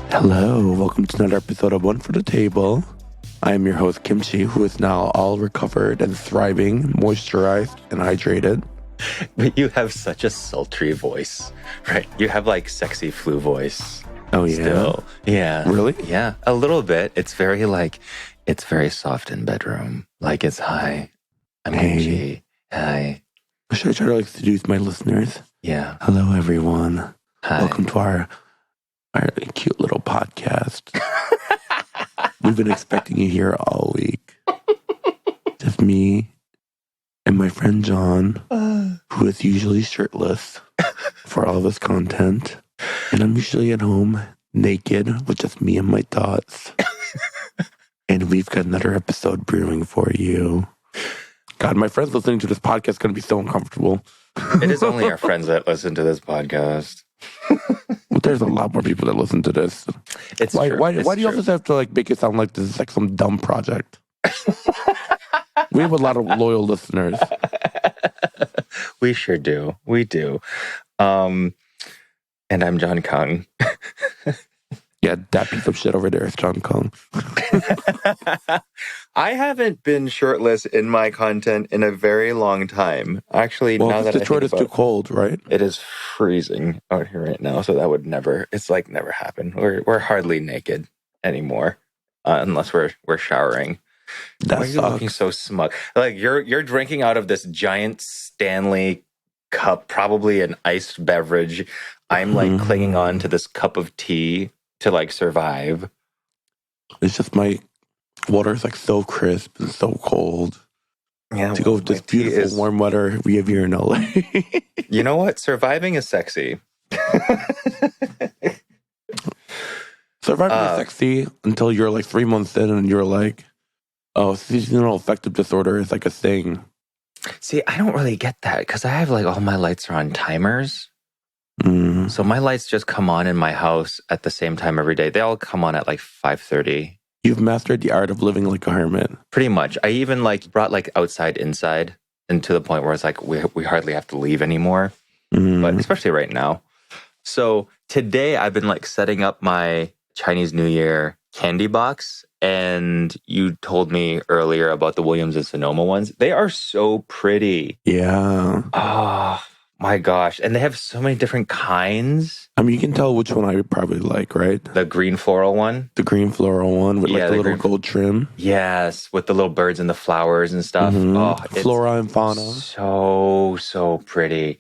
Hello, welcome to another episode of One for the Table. I am your host, Kimchi, who is now all recovered and thriving, moisturized, and hydrated. But you have such a sultry voice, right? You have like sexy flu voice. Oh, yeah? Still. Yeah. Really? Yeah, a little bit. It's very soft in bedroom. Like it's hi. I'm Kimchi. Hi. Should I try to seduce my listeners? Yeah. Hello, everyone. Hi. Welcome to our cute little podcast. We've been expecting you here all week. Just me and my friend John, who is usually shirtless for all of his content. And I'm usually at home naked with just me and my thoughts. And we've got another episode brewing for you. God, my friends listening to this podcast are going to be so uncomfortable. It is only our friends that listen to this podcast. Well, there's a lot more people that listen to this. It's why true. why It's do you true. always have to make it sound like this is like some dumb project? We have a lot of loyal listeners. We sure do. We do. And I'm John Kung. Yeah, that piece of shit over there is John Kong. I haven't been shirtless in my content in a very long time. Actually, Well, now that I Detroit think is too cold, right? it is freezing out here right now, so that would never. It's like never happen. We're hardly naked anymore, unless we're showering. That Why are you looking sucks. so smug? Like you're drinking out of this giant Stanley cup, probably an iced beverage. I'm like clinging on to this cup of tea to like survive. It's just my water is like so crisp and so cold. Yeah, To go with this beautiful warm weather we have here in LA. You know what? Surviving is sexy. Surviving is sexy until you're like 3 months in and you're like, oh, seasonal affective disorder is like a thing. See, I don't really get that because I have like all my lights are on timers. So my lights just come on in my house at the same time every day. They all come on at like 5:30. You've mastered the art of living like a hermit. Pretty much. I even like brought like outside inside, and to the point where it's like we hardly have to leave anymore. But especially right now. So today I've been like setting up my Chinese New Year candy box, and you told me earlier about the Williams and Sonoma ones. They are so pretty. Yeah. Oh my gosh. And they have so many different kinds. I mean, you can tell which one I would probably like, right? The green floral one. The green floral one with like the little green- gold trim. Yes, with the little birds and the flowers and stuff. Oh, it's Flora and fauna. so pretty.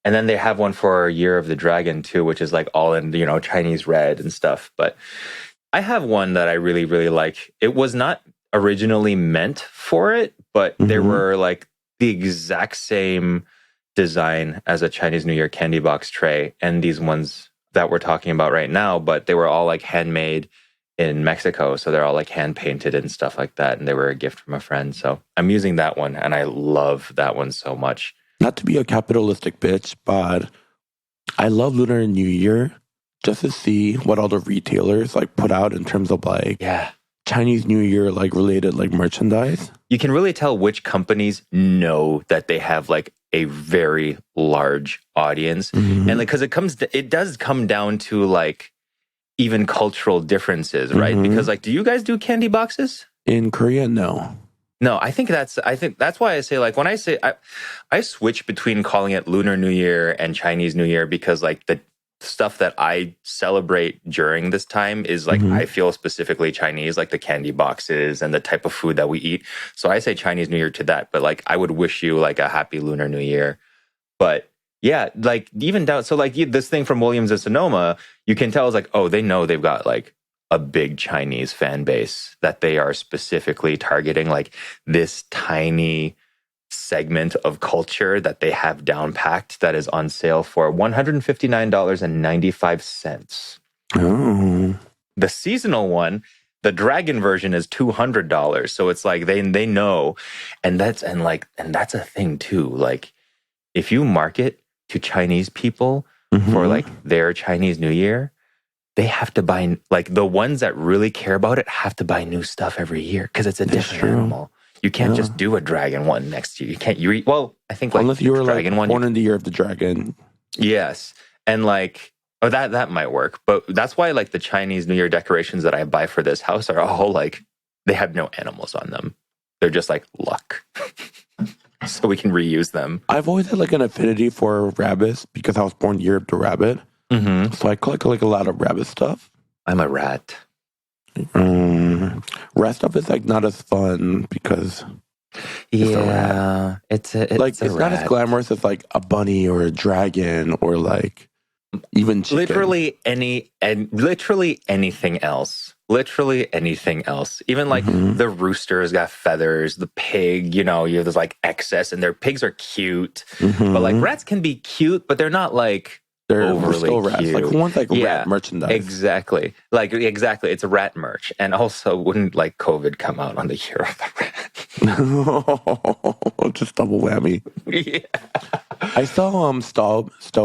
And then they have one for Year of the Dragon too, which is like all in, Chinese red and stuff. But I have one that I really, really like. It was not originally meant for it, but there were like the exact same design as a Chinese New Year candy box tray. And these ones that we're talking about right now, but they were all like handmade in Mexico. So they're all like hand painted and stuff like that. And they were a gift from a friend. So I'm using that one and I love that one so much. Not to be a capitalistic bitch, but I love Lunar New Year just to see what all the retailers like put out in terms of like Chinese New Year like related like merchandise. You can really tell which companies know that they have like a very large audience. And like, because it does come down to like even cultural differences, right? Because like, do you guys do candy boxes? In Korea, no. No, I think that's why I say like when I say I switch between calling it Lunar New Year and Chinese New Year because like the stuff that I celebrate during this time is like I feel specifically Chinese, like the candy boxes and the type of food that we eat. So I say Chinese New Year to that, but like I would wish you like a happy Lunar New Year. But yeah, like even down, so like this thing from Williams and Sonoma, you can tell is like, oh, they know they've got like a big Chinese fan base that they are specifically targeting, like this tiny segment of culture that they have down packed that is on sale for $159.95. Oh. The seasonal one, the dragon version, is $200. So it's like they know, and that's a thing too. Like if you market to Chinese people for like their Chinese New Year, they have to buy, like the ones that really care about it have to buy new stuff every year because it's a different animal. You can't just do a dragon one next year. You can't. Well, I think like unless you were dragon like one, born in the year of the dragon. yes, and like Oh, that might work. But that's why like the Chinese New Year decorations that I buy for this house are all like, they have no animals on them. They're just like luck. So we can reuse them. I've always had like an affinity for rabbits because I was born year of the rabbit. Mm-hmm. So I collect like a lot of rabbit stuff. I'm a rat. Rat stuff is like not as fun because it's a rat. It's It's not as glamorous as like a bunny or a dragon or like even chicken. Literally anything else. Literally anything else. Even like the rooster has got feathers, the pig, you know, there's like excess, and their pigs are cute. But like rats can be cute, but they're not like overly still rats. cute. Like who wants like rat merchandise? Exactly. Exactly. It's a rat merch. And also, wouldn't like COVID come out on the year of the rat? Just double whammy. Yeah. I saw Staub.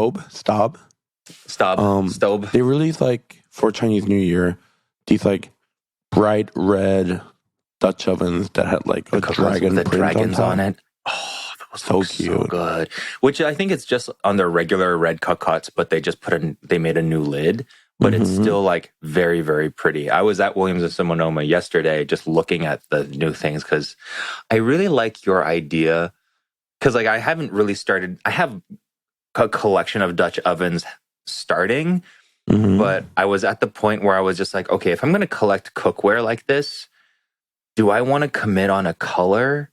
They released like for Chinese New Year these like bright red Dutch ovens that had like a dragon with the print dragons on it. Oh, that was so cute, so good. Which I think it's just on their regular red cuts, but they just they made a new lid. But it's still like very, very pretty. I was at Williams and Sonoma yesterday just looking at the new things because I really like your idea. Because like I haven't really started. I have a collection of Dutch ovens starting, but I was at the point where I was just like, okay, if I'm going to collect cookware like this, do I want to commit on a color?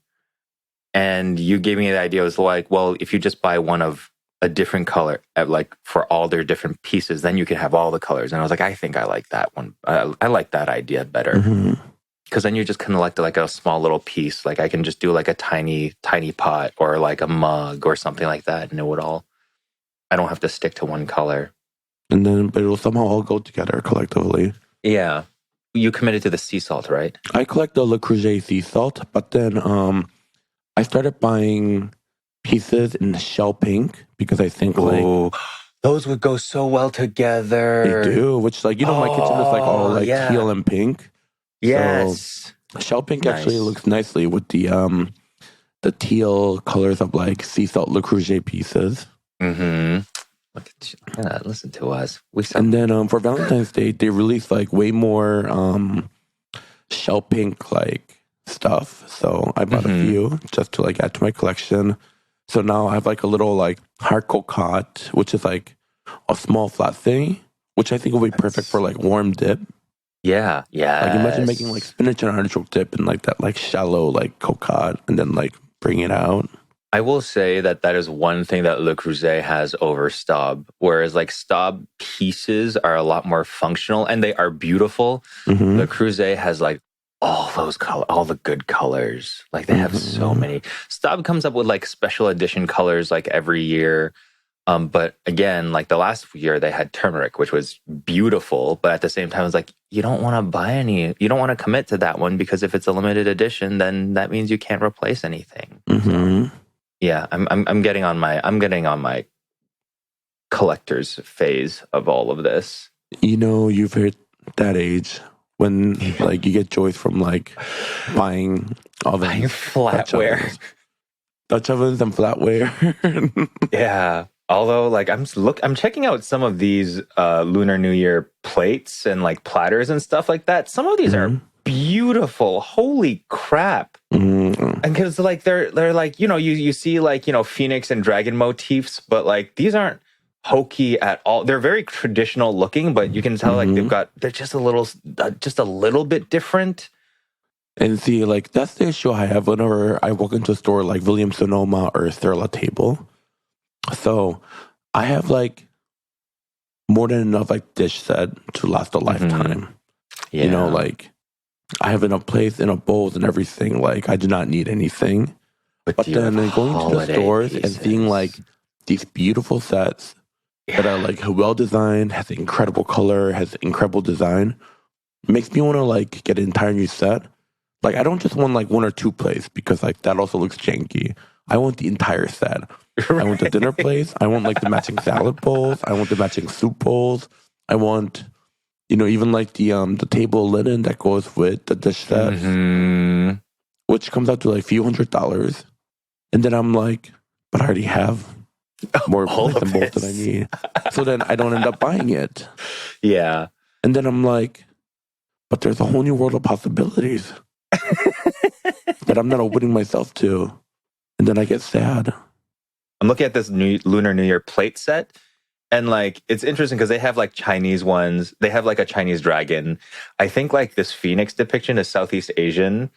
And you gave me the idea. It was like, well, if you just buy one of a different color, like for all their different pieces, then you can have all the colors. And I was like, I think I like that one. I like that idea better. Because then you just collect like a small little piece. Like I can just do like a tiny, tiny pot or like a mug or something like that. And it would all, I don't have to stick to one color. And then, but it'll somehow all go together collectively. Yeah. You committed to the sea salt, right? I collect the Le Creuset sea salt, but then I started buying pieces in shell pink because I think like those would go so well together. They do, which like, you know, my kitchen is like all like teal and pink. Yes. So shell pink actually looks nicely with the teal colors of like sea salt Le Creuset pieces. Look at you. Yeah, listen to us. And then for Valentine's Day, they released like way more shell pink like stuff. So I bought a few just to like add to my collection. So now I have like a little like hard cocotte, which is like a small flat thing, which I think will be perfect for like warm dip. Yeah, yeah. Like imagine making like spinach and artichoke dip in like that like shallow like cocotte and then like bring it out. I will say that is one thing that Le Creuset has over Staub, whereas like Staub pieces are a lot more functional and they are beautiful. Le Creuset has like all the good colors. Like they have so many. Staub comes up with like special edition colors like every year. But again, like the last year they had turmeric, which was beautiful. But at the same time, it's like, you don't want to buy any, you don't want to commit to that one because if it's a limited edition, then that means you can't replace anything. So, yeah, I'm getting on my collector's phase of all of this. You know, you've hit that age when like you get joy from like buying flatware, Dutch ovens and flatware. Yeah. Although, like, I'm checking out some of these Lunar New Year plates and like platters and stuff like that. Some of these are beautiful. Holy crap! And because like they're like, you know, you see like, you know, phoenix and dragon motifs, but like these aren't hokey at all. They're very traditional looking, but you can tell like they're just a little bit different. And see, like that's the issue I have whenever I walk into a store like Williams Sonoma or Sterla Table. So I have like more than enough like dish set to last a lifetime. Yeah. You know, like I have enough plates, enough bowls and everything. Like I do not need anything. But then going to the stores and seeing like these beautiful sets that are like well designed, has incredible color, has incredible design, makes me want to like get an entire new set. Like I don't just want like one or two plates because like that also looks janky. I want the entire set. Right. I want the dinner plates. I want like the matching salad bowls. I want the matching soup bowls. I want, you know, even like the table linen that goes with the dish sets, which comes out to like a few $100s. And then I'm like, but I already have more All nuts of and bolts than I this. need. So then I don't end up buying it. Yeah. And then I'm like, but there's a whole new world of possibilities that I'm not opening myself to. And then I get sad. I'm looking at this Lunar New Year plate set. And like, it's interesting because they have like Chinese ones. They have like a Chinese dragon. I think like this phoenix depiction is Southeast Asian.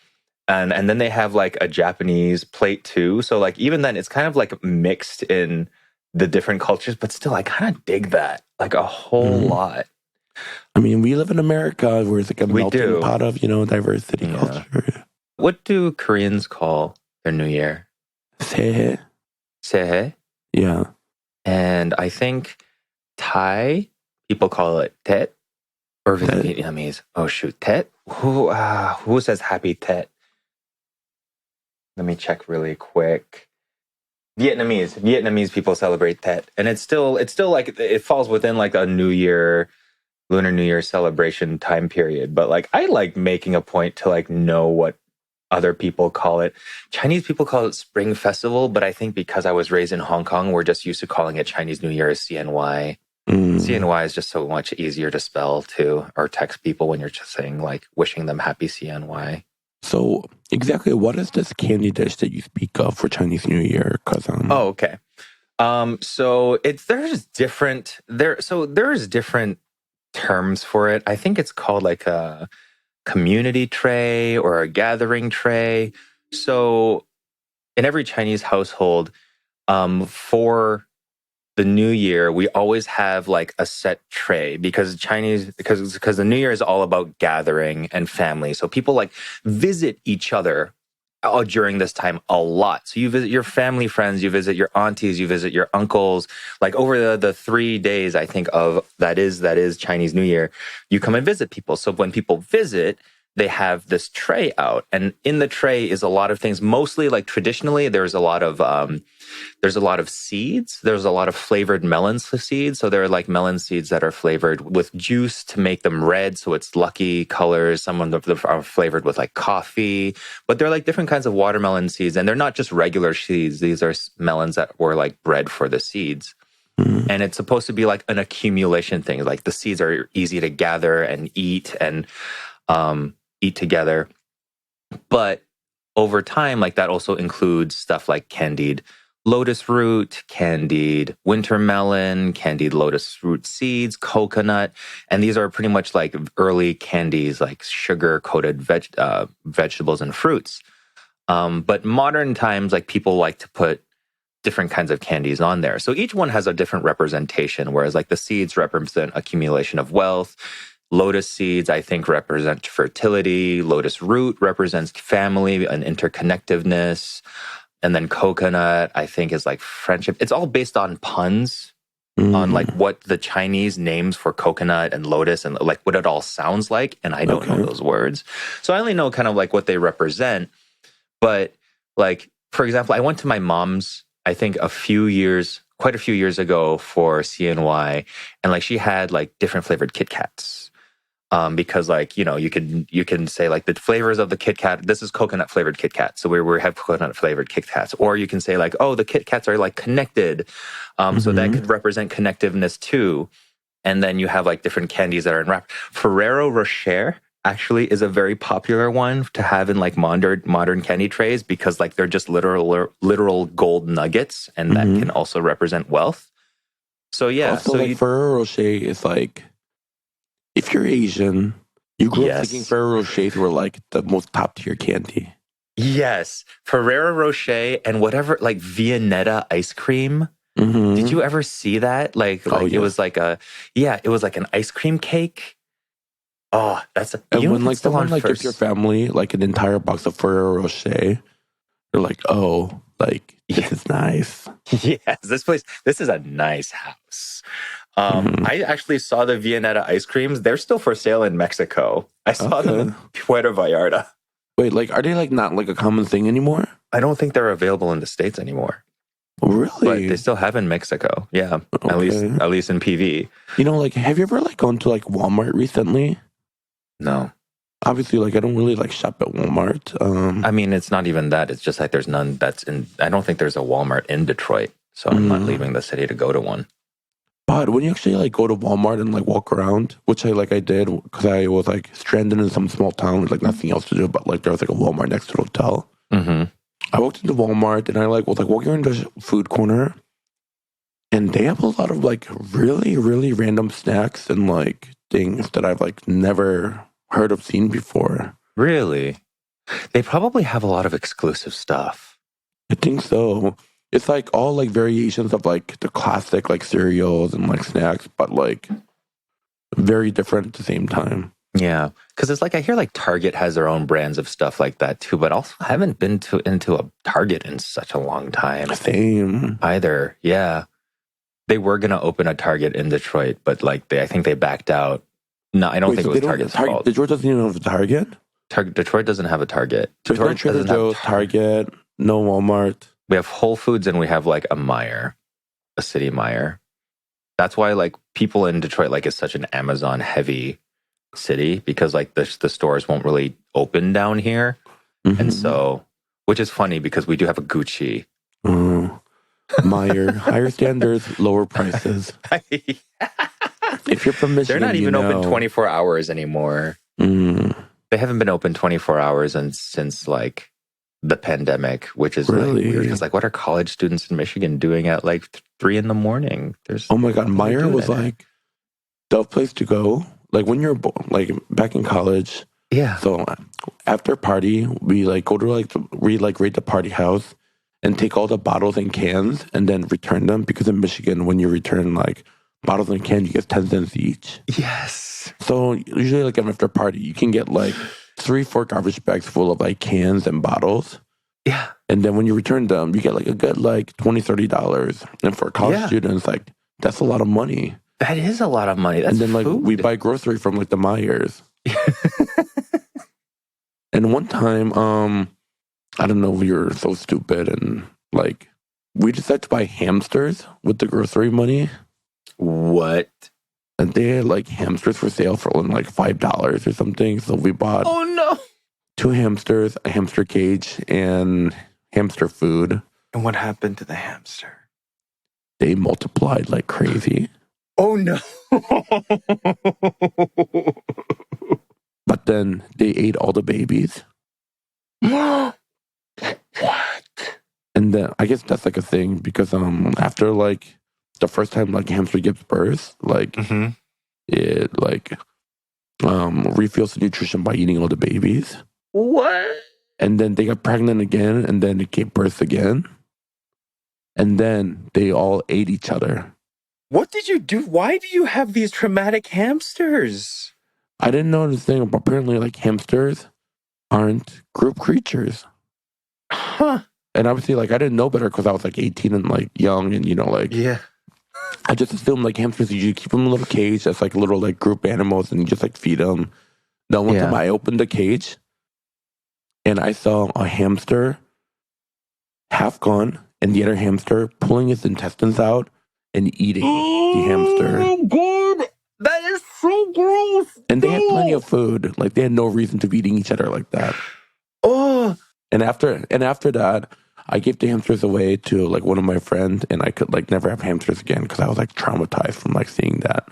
And then they have like a Japanese plate too. So like, even then it's kind of like mixed in the different cultures, but still I kind of dig that like a whole lot. I mean, we live in America where it's like a We melting do. pot of, diversity Yeah. culture. What do Koreans call their New Year? Sehe. Sehe. Yeah. And I think Thai people call it Tet, or is it Tet. Vietnamese? Oh shoot, Tet. Who says Happy Tet? Let me check really quick. Vietnamese people celebrate Tet, and it's still like it falls within like a New Year, Lunar New Year celebration time period. But like I like making a point to like know what other people call it. Chinese people call it Spring Festival, but I think because I was raised in Hong Kong, we're just used to calling it Chinese New Year as CNY. CNY is just so much easier to spell too, or text people when you're just saying like wishing them happy CNY. So exactly what is this candy dish that you speak of for Chinese New Year, cousin? Oh, okay. So there's different terms for it. I think it's called like a community tray or a gathering tray. So in every Chinese household, for the New Year, we always have like a set tray because the New Year is all about gathering and family. So people like visit each other during this time a lot. So you visit your family friends, you visit your aunties, you visit your uncles. Like over the 3 days, I think of that is Chinese New Year, you come and visit people. So when people visit, they have this tray out, and in the tray is a lot of things. Mostly, like traditionally, there's a lot of seeds. There's a lot of flavored melon seeds. So there are like melon seeds that are flavored with juice to make them red, so it's lucky colors. Some of them are flavored with like coffee, but they're like different kinds of watermelon seeds, and they're not just regular seeds. These are melons that were like bred for the seeds. And it's supposed to be like an accumulation thing. Like the seeds are easy to gather and eat and eat together. But over time, like that also includes stuff like candied lotus root, candied winter melon, candied lotus root seeds, coconut. And these are pretty much like early candies, like sugar-coated vegetables and fruits. But modern times, like people like to put different kinds of candies on there. So each one has a different representation, whereas like the seeds represent accumulation of wealth. Lotus seeds, I think, represent fertility. Lotus root represents family and interconnectiveness. And then coconut, I think, is like friendship. It's all based on puns on like what the Chinese names for coconut and lotus and like what it all sounds like. And I don't know those words. So I only know kind of like what they represent. But like, for example, I went to my mom's, I think quite a few years ago for CNY. And like she had like different flavored Kit Kats. Because like, you can say like the flavors of the Kit Kat, this is coconut flavored Kit Kat. So we have coconut flavored Kit Kats. Or you can say like, oh, the Kit Kats are like connected. So that could represent connectiveness too. And then you have like different candies that are in wrap. Ferrero Rocher actually is a very popular one to have in like modern candy trays because like they're just literal gold nuggets. And that can also represent wealth. So yeah. Also, so like Ferrero Rocher is like, if you're Asian, you grew up thinking Ferrero Rochers were like the most top tier candy. Yes. Ferrero Rocher and whatever, like Viennetta ice cream. Did you ever see that? It was like it was like an ice cream cake. Oh, and when like someone like gives your family like an entire box of Ferrero Rocher, you're like, oh, like this is nice. Yes, this is a nice house. I actually saw the Viennetta ice creams. They're still for sale in Mexico. I saw them in Puerto Vallarta. Wait, like, are they like not like a common thing anymore? I don't think they're available in the States anymore. Really? But they still have in Mexico. Yeah, at least in PV. Like, have you ever like gone to like Walmart recently? No. Obviously, like I don't really like shop at Walmart. I mean, it's not even that. It's just like there's none that's in. I don't think there's a Walmart in Detroit. So I'm not leaving the city to go to one. But when you actually like go to Walmart and like walk around, which I did because I was like stranded in some small town with like nothing else to do, but like there was like a Walmart next to the hotel. Mm-hmm. I walked into Walmart and I like was like walking around the food corner, and they have a lot of like really, really random snacks and like things that I've like never heard of seen before. Really? They probably have a lot of exclusive stuff. I think so. It's like all like variations of like the classic like cereals and like snacks, but like very different at the same time. Yeah, because it's like I hear like Target has their own brands of stuff like that too, but also I haven't been into a Target in such a long time. Same. Either. Yeah, they were gonna open a Target in Detroit, but like I think they backed out. No, I don't think it was Target's fault. Detroit doesn't even have a Target. Detroit doesn't have a Target. There's no Detroit Trader doesn't Joe's, have Target, no Walmart. We have Whole Foods and we have like a Meijer, a City Meijer. That's why like people in Detroit like it's such an Amazon heavy city because like the stores won't really open down here. Mm-hmm. And so, which is funny because we do have a Gucci. Meijer, higher standards, lower prices. If you're from Michigan, they're not even open 24 hours anymore. They haven't been open 24 hours since like the pandemic, which is really like weird because like what are college students in Michigan doing at like 3 a.m? There's oh my god, Meijer was like the place to go. Like when you're like back in college. Yeah. So after party, we like go to like raid the party house and take all the bottles and cans and then return them because in Michigan, when you return like bottles and cans, you get 10 cents each. Yes. So usually like after party, you can get like 3-4 garbage bags full of like cans and bottles. Yeah. And then when you return them, you get like a good like $20-$30. And for college students, like that's a lot of money. That is a lot of money. That's and then like food. we buy grocery from like the Meijers. And one time, I don't know, we were so stupid and like we decided to buy hamsters with the grocery money. What? And they had like hamsters for sale for only like $5 or something. So we bought 2 hamsters, a hamster cage, and hamster food. And what happened to the hamster? They multiplied like crazy. Oh no. But then they ate all the babies. What? And then I guess that's like a thing because after like the first time like hamster gives birth, like it like refills the nutrition by eating all the babies. What? And then they got pregnant again, and then it gave birth again. And then they all ate each other. What did you do? Why do you have these traumatic hamsters? I didn't know this thing, but apparently like hamsters aren't group creatures. Huh. And obviously like I didn't know better because I was like 18 and like young and you know like I just assumed like hamsters you keep them in a little cage that's like little like group animals and you just like feed them. Then one time I opened the cage and I saw a hamster half gone and the other hamster pulling its intestines out and eating the hamster. Oh god, that is so gross. And they had plenty of food. Like they had no reason to be eating each other like that. Oh. And after that, I gave the hamsters away to like one of my friends, and I could like never have hamsters again because I was like traumatized from like seeing that.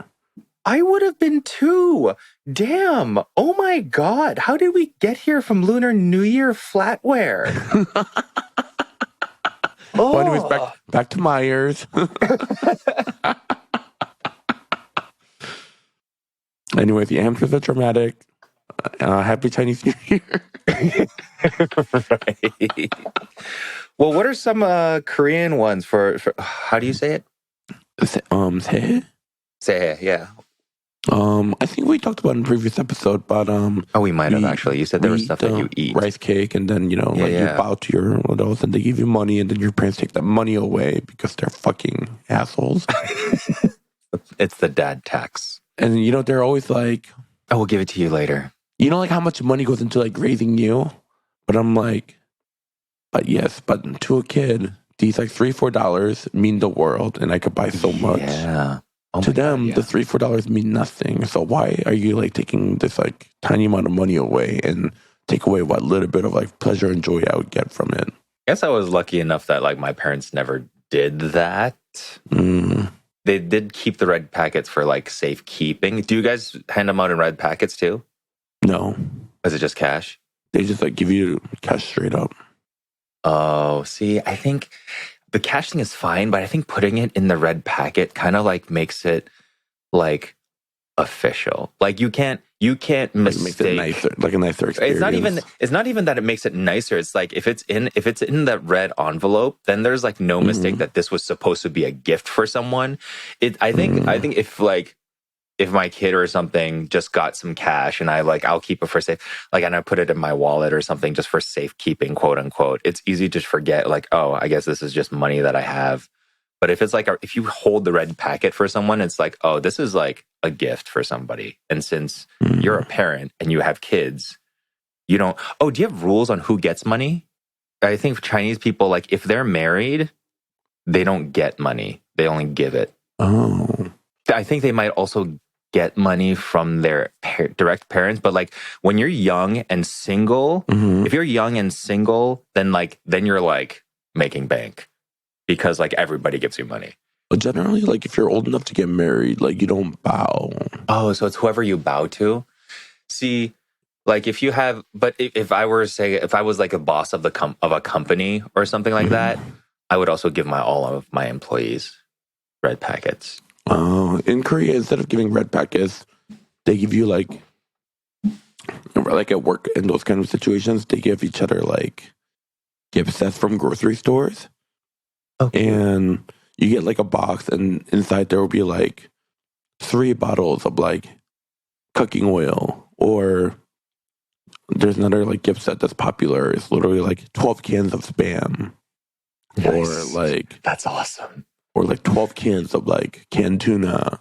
I would have been too. Damn. Oh my god. How did we get here from Lunar New Year flatware? Well, anyways, back to Meijers. Anyways, the hamsters are traumatic. Happy Chinese New Year. Right. Well, what are some Korean ones for how do you say it? Sehe? Sehe, yeah. I think we talked about it in a previous episode, but we might have actually. You said there was stuff that you eat. Rice cake, and then you bow to your one of those, and they give you money, and then your parents take that money away because they're fucking assholes. It's the dad tax. And they're always like, I will give it to you later. You know like how much money goes into like raising you? But I'm like, but yes, but to a kid, these like $3-4 mean the world, and I could buy so much. Yeah. Oh to them, the $3-4 mean nothing. So why are you like taking this like tiny amount of money away and take away what little bit of like pleasure and joy I would get from it? I guess I was lucky enough that like my parents never did that. Mm. They did keep the red packets for like safekeeping. Do you guys hand them out in red packets too? No. Is it just cash? They just like give you cash straight up. Oh, see, I think the cash thing is fine, but I think putting it in the red packet kind of like makes it like official. Like you can't Like mistake. makes it nicer, like a nicer experience. It's not even that it makes it nicer. It's like if it's in that red envelope, then there's like no mistake that this was supposed to be a gift for someone. I think if my kid or something just got some cash and I'll keep it for safe, like, and I put it in my wallet or something just for safekeeping, quote unquote, it's easy to forget like, oh, I guess this is just money that I have. But if it's like, if you hold the red packet for someone, it's like, oh, this is like a gift for somebody. And since you're a parent and you have kids, you don't, oh, do you have rules on who gets money? I think Chinese people, like if they're married, they don't get money. They only give it. Oh. I think they might also get money from their direct parents, but like when you're young and single, if you're young and single, then you're like making bank because like everybody gives you money. But generally, like if you're old enough to get married, like you don't bow. Oh, so it's whoever you bow to. See, like if you have, but if I were to say, if I was like a boss of a company or something like that, I would also give all of my employees red packets. In Korea, instead of giving red packets, they give you like at work in those kind of situations, they give each other like gift sets from grocery stores. Okay. And you get like a box, and inside there will be like 3 bottles of like cooking oil, or there's another like gift set that's popular. It's literally like 12 cans of Spam. Nice. Or like that's awesome. Or like 12 cans of like canned tuna.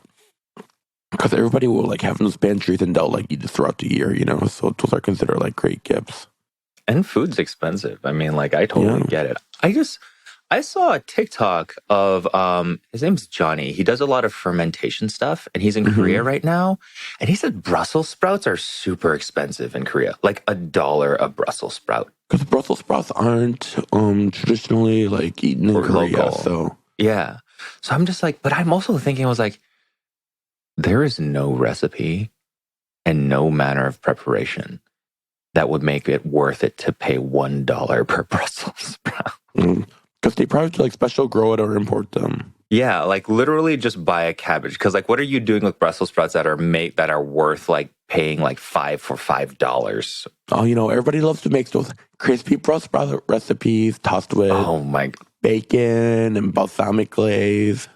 Because everybody will like have those pantries and they'll like eat it throughout the year, you know? So those are considered like great gifts. And food's expensive. I mean, like I totally get it. I saw a TikTok of his name's Johnny. He does a lot of fermentation stuff and he's in Korea right now. And he said Brussels sprouts are super expensive in Korea. Like $1 a Brussels sprout. Because Brussels sprouts aren't traditionally like eaten in Korea. Local. So yeah. So I'm just like, but I'm also thinking, I was like, there is no recipe and no manner of preparation that would make it worth it to pay $1 per Brussels sprout. Because they probably like special grow it or import them. Yeah, like literally just buy a cabbage. Because like, what are you doing with Brussels sprouts that are worth like paying like $5? Oh, you know, everybody loves to make those crispy Brussels sprout recipes tossed with bacon and balsamic glaze.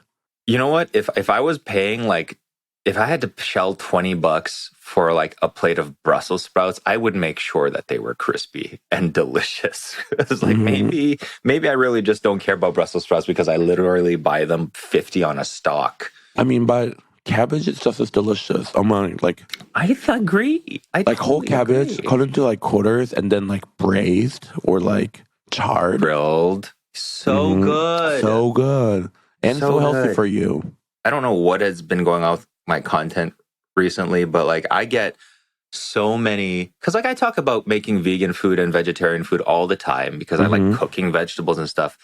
You know what? If I was paying like, if I had to shell $20 for like a plate of Brussels sprouts, I would make sure that they were crispy and delicious. It's like maybe I really just don't care about Brussels sprouts because I literally buy them 50 on a stalk. I mean, but cabbage is just as delicious. I agree. Whole cabbage cut into like quarters and then like braised or like charred, grilled. So good, so good, and so healthy for you. I don't know what has been going on with my content recently, but like I get so many, because like I talk about making vegan food and vegetarian food all the time because I like cooking vegetables and stuff.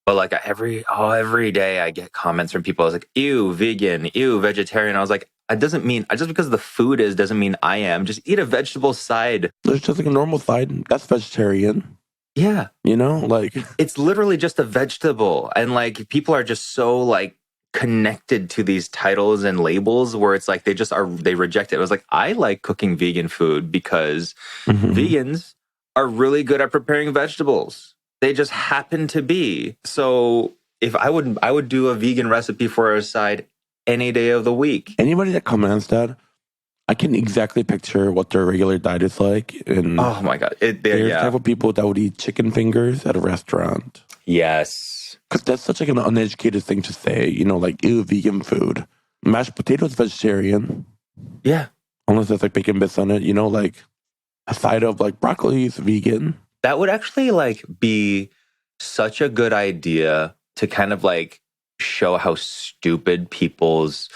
But like every day I get comments from people. I was like, ew, vegan, ew, vegetarian. I was like, it doesn't mean, just because the food doesn't mean I am. Just eat a vegetable side. There's just like a normal side. That's vegetarian. Yeah. You know, like it's literally just a vegetable. And like people are just so like connected to these titles and labels where it's like they reject it. I was like, I like cooking vegan food because vegans are really good at preparing vegetables. They just happen to be. So if I would do a vegan recipe for a side any day of the week. Anybody that comments that, I can exactly picture what their regular diet is like. And oh my God. There's the type of people that would eat chicken fingers at a restaurant. Yes. Because that's such like an uneducated thing to say, you know, like, ew, vegan food. Mashed potatoes vegetarian. Yeah. Unless there's like bacon bits on it, you know, like a side of like broccoli is vegan. That would actually like be such a good idea to kind of like show how stupid people's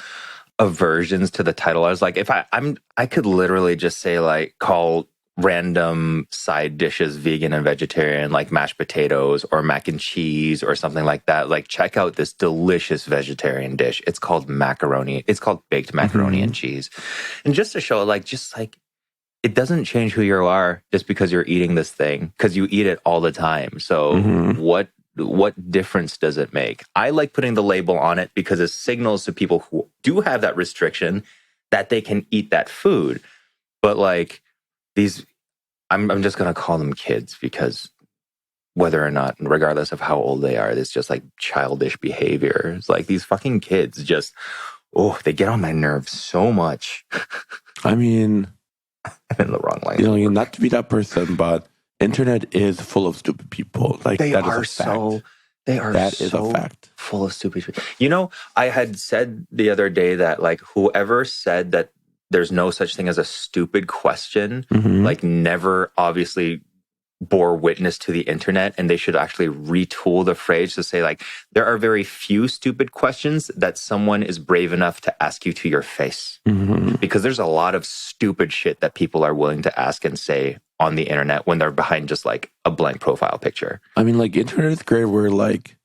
aversions to the title. I was like, if I could literally just say like, call random side dishes, vegan and vegetarian, like mashed potatoes or mac and cheese or something like that, like check out this delicious vegetarian dish. It's called macaroni. It's called baked macaroni and cheese. And just to show just like it doesn't change who you are just because you're eating this thing, because you eat it all the time. So what difference does it make? I like putting the label on it because it signals to people who do have that restriction that they can eat that food. But like these, I'm just going to call them kids, because whether or not, regardless of how old they are, it's just like childish behavior. It's like these fucking kids just, they get on my nerves so much. I mean, I'm in the wrong line. You know, not to be that person, but internet is full of stupid people. Like they that are is a fact. That is a fact. Full of stupid people. You know, I had said the other day that like whoever said that there's no such thing as a stupid question, like never obviously bore witness to the internet, and they should actually retool the phrase to say like there are very few stupid questions that someone is brave enough to ask you to your face, because there's a lot of stupid shit that people are willing to ask and say on the internet when they're behind just like a blank profile picture. I mean, like internet is great where like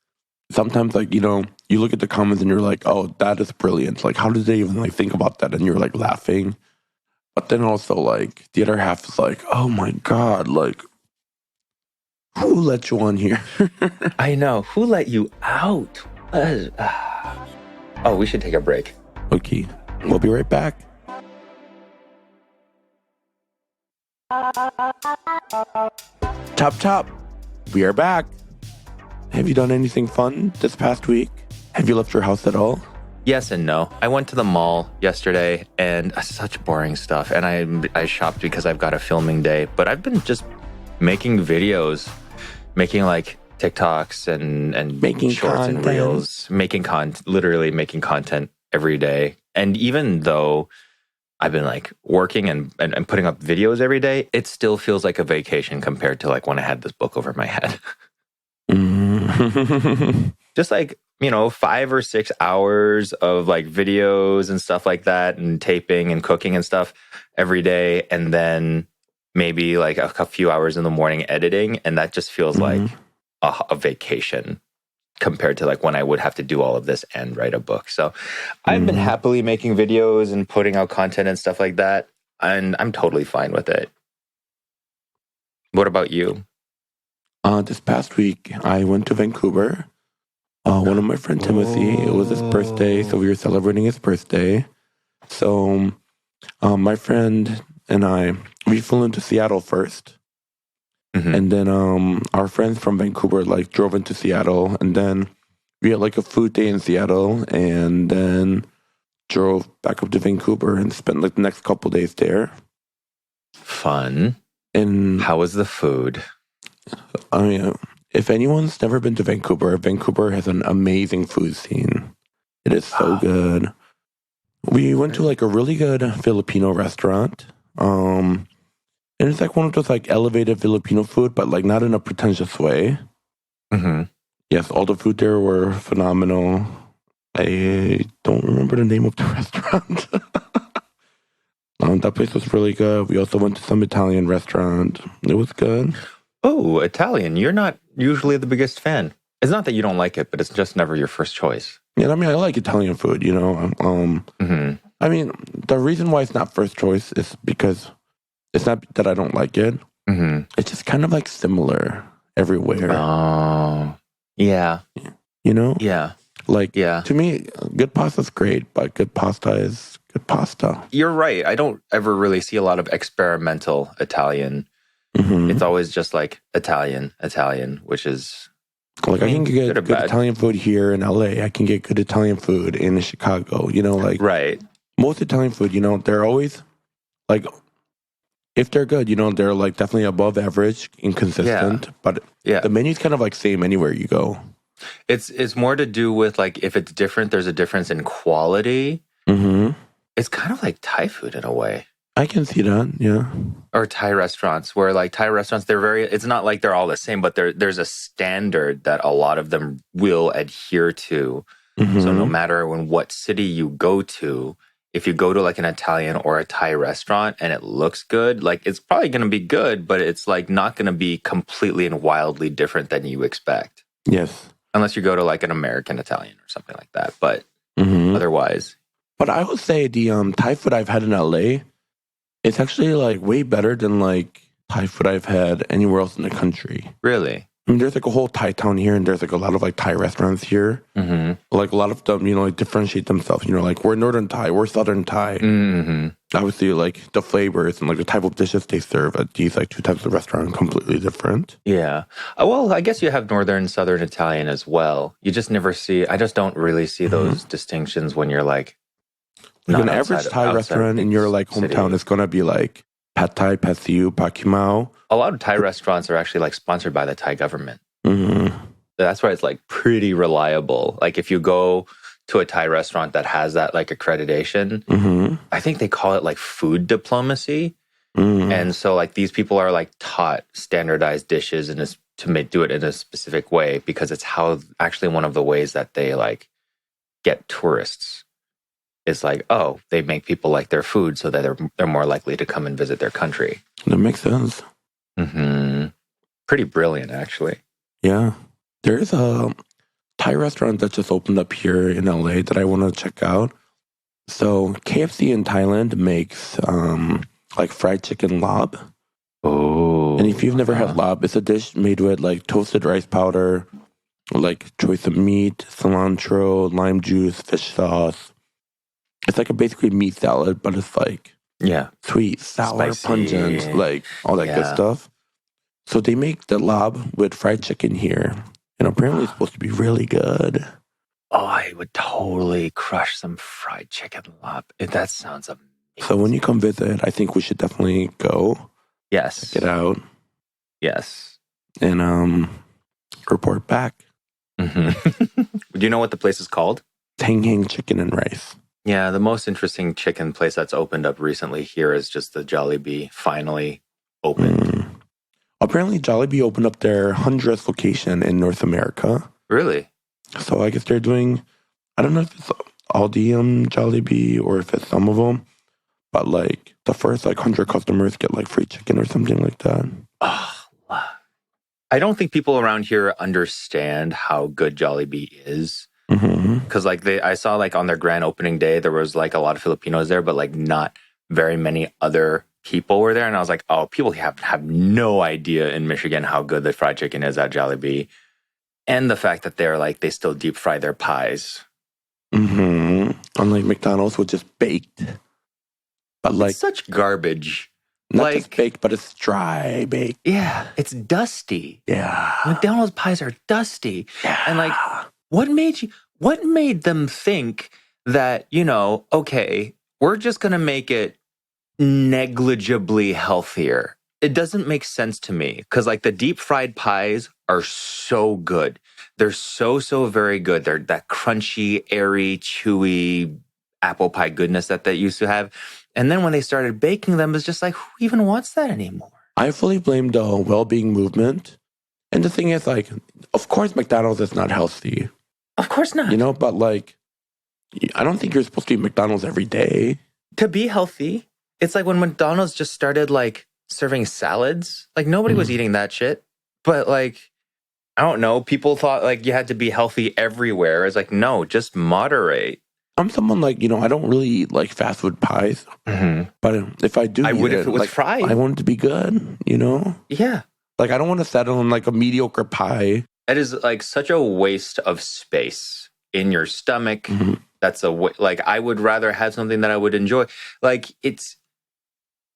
sometimes like, you know, you look at the comments and you're like, oh, that is brilliant. Like, how did they even like think about that? And you're like laughing. But then also like the other half is like, oh my God, like who let you on here? I know. Who let you out? Oh, we should take a break. Okay. We'll be right back. Chop. We are back. Have you done anything fun this past week? Have you left your house at all? Yes and no. I went to the mall yesterday and such boring stuff. And I shopped because I've got a filming day. But I've been just making videos, making like TikToks and making shorts content. And reels, literally making content every day. And even though I've been like working and putting up videos every day, it still feels like a vacation compared to like when I had this book over my head. Just like, you know, 5 or 6 hours of like videos and stuff like that, and taping and cooking and stuff every day. And then maybe like a few hours in the morning editing. And that just feels like a vacation compared to like when I would have to do all of this and write a book. So I've been happily making videos and putting out content and stuff like that. And I'm totally fine with it. What about you? This past week, I went to Vancouver. One of my friend Timothy, it was his birthday, so we were celebrating his birthday. So my friend and we flew into Seattle first. And then our friends from Vancouver like drove into Seattle, and then we had like a food day in Seattle, and then drove back up to Vancouver and spent like the next couple days there. Fun. And how was the food? I mean, if anyone's never been to Vancouver, Vancouver has an amazing food scene. It is so good. We went to like a really good Filipino restaurant. And it's like one of those like elevated Filipino food, but like not in a pretentious way. Yes, all the food there were phenomenal. I don't remember the name of the restaurant. That place was really good. We also went to some Italian restaurant. It was good. Oh, Italian. You're not usually the biggest fan. It's not that you don't like it, but it's just never your first choice. Yeah, I mean, I like Italian food, you know. I mean, the reason why it's not first choice is because it's not that I don't like it. It's just kind of like similar everywhere. Oh, yeah. You know? Yeah. Like, to me, good pasta's great, but good pasta is good pasta. You're right. I don't ever really see a lot of experimental Italian. It's always just like Italian, which is... Like, I can get good Italian food here in LA. I can get good Italian food in Chicago, you know, like... Right. Most Italian food, you know, they're always, like... If they're good, you know, they're like definitely above average and consistent. But the menu's kind of like same anywhere you go. It's more to do with like if it's different, there's a difference in quality. It's kind of like Thai food in a way. I can see that, yeah. Or Thai restaurants, where like Thai restaurants, it's not like they're all the same, but there's a standard that a lot of them will adhere to. So no matter in what city you go to, if you go to like an Italian or a Thai restaurant and it looks good, like it's probably going to be good, but it's like not going to be completely and wildly different than you expect. Yes. Unless you go to like an American Italian or something like that. But otherwise. But I would say the Thai food I've had in LA, it's actually like way better than like Thai food I've had anywhere else in the country. Really? I mean, there's like a whole Thai town here, and there's like a lot of like Thai restaurants here. Like a lot of them, like differentiate themselves. Like we're Northern Thai, we're Southern Thai. Obviously, like the flavors and like the type of dishes they serve at these like two types of restaurants are completely different. Yeah. Well, I guess you have Northern, Southern Italian as well. You just never see, I just don't really see those distinctions when you're like an average Thai restaurant in your like hometown is going to be like Pad Thai, Pad Siu, Pak Kimao. A lot of Thai restaurants are actually like sponsored by the Thai government. That's why it's like pretty reliable. Like if you go to a Thai restaurant that has that like accreditation, I think they call it like food diplomacy. And so like these people are like taught standardized dishes and do it in a specific way because it's how actually one of the ways that they like get tourists. It's like, oh, they make people like their food so that they're more likely to come and visit their country. That makes sense. Pretty brilliant, actually. Yeah. There's a Thai restaurant that just opened up here in LA that I want to check out. So KFC in Thailand makes like fried chicken lob. Oh. And if you've never had lob, it's a dish made with like toasted rice powder, like choice of meat, cilantro, lime juice, fish sauce. It's like a basically meat salad, but it's like sweet, sour, spicy, pungent, like all that good stuff. So they make the lob with fried chicken here. And apparently it's supposed to be really good. Oh, I would totally crush some fried chicken lob. That sounds amazing. So when you come visit, I think we should definitely go. Yes. Check it out. Yes. And report back. Do you know what the place is called? Tang Hang Chicken and Rice. Yeah, the most interesting chicken place that's opened up recently here is just the Jollibee finally opened. Apparently Jollibee opened up their 100th location in North America. Really? So I guess they're doing, I don't know if it's all the Jollibee or if it's some of them, but like the first like 100 customers get like free chicken or something like that. Oh, I don't think people around here understand how good Jollibee is. Because like I saw like on their grand opening day, there was like a lot of Filipinos there, but like not very many other people were there. And I was like, oh, people have no idea in Michigan how good the fried chicken is at Jollibee. And the fact that they still deep fry their pies. Unlike McDonald's, which is baked. But like it's such garbage. Not just baked, but it's dry baked. Yeah, it's dusty. Yeah. McDonald's pies are dusty. Yeah. And like, what made them think that, okay, we're just going to make it negligibly healthier? It doesn't make sense to me because like the deep fried pies are so good. They're so very good. They're that crunchy, airy, chewy apple pie goodness that they used to have. And then when they started baking them, it's just like, who even wants that anymore? I fully blame the well-being movement. And the thing is, like, of course McDonald's is not healthy. Of course not. But like, I don't think you're supposed to eat McDonald's every day. To be healthy, it's like when McDonald's just started like serving salads. Like nobody was eating that shit. But like, I don't know, people thought like you had to be healthy everywhere. It's like, no, just moderate. I'm someone like, I don't really eat like fast food pies. But if I do I would eat if it was like, fried. I want it to be good, Yeah. Like I don't want to settle on like a mediocre pie. It is like such a waste of space in your stomach. That's like I would rather have something that I would enjoy. Like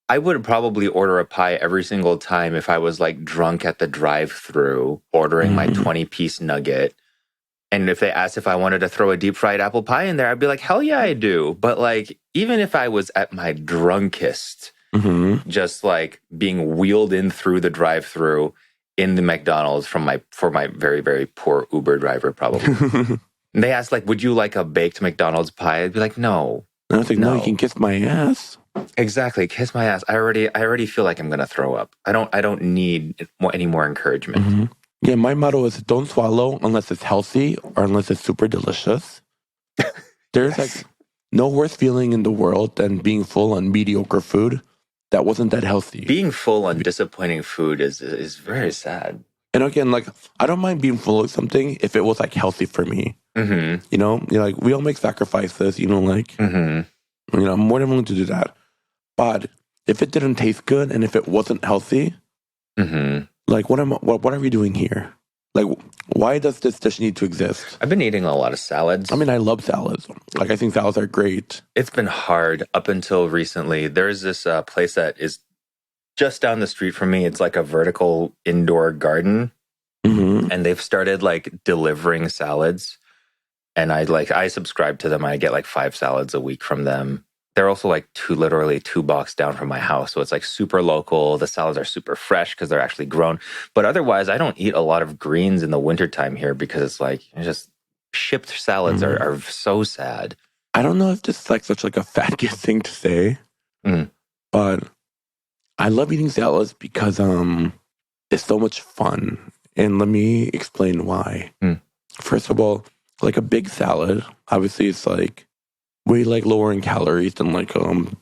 I would probably order a pie every single time if I was like drunk at the drive-thru ordering my 20-piece nugget. And if they asked if I wanted to throw a deep fried apple pie in there, I'd be like, hell yeah, I do. But like, even if I was at my drunkest, just like being wheeled in through the drive-thru in the McDonald's for my very, very poor Uber driver, probably. And they asked like, would you like a baked McDonald's pie? I'd be like, no. And I was like, no, you can kiss my ass. Exactly, kiss my ass. I already feel like I'm gonna throw up. I don't need any more encouragement. Yeah, my motto is don't swallow unless it's healthy or unless it's super delicious. There's like no worse feeling in the world than being full on mediocre food that wasn't that healthy. Being full on disappointing food is very sad. And again, like, I don't mind being full of something if it was like healthy for me. Mm-hmm. You know, like we all make sacrifices, like, I'm more than willing to do that. But if it didn't taste good and if it wasn't healthy, like, what are we doing here? Like, why does this dish need to exist? I've been eating a lot of salads. I mean, I love salads. Like, I think salads are great. It's been hard up until recently. There's this place that is just down the street from me. It's like a vertical indoor garden. And they've started like delivering salads. And I subscribe to them. I get like 5 salads a week from them. They're also like literally 2 blocks down from my house. So it's like super local. The salads are super fresh because they're actually grown. But otherwise, I don't eat a lot of greens in the wintertime here because it's like just shipped salads are so sad. I don't know if this is like such like a fat kid thing to say, but I love eating salads because it's so much fun. And let me explain why. First of all, like a big salad, obviously it's like way like lower in calories than like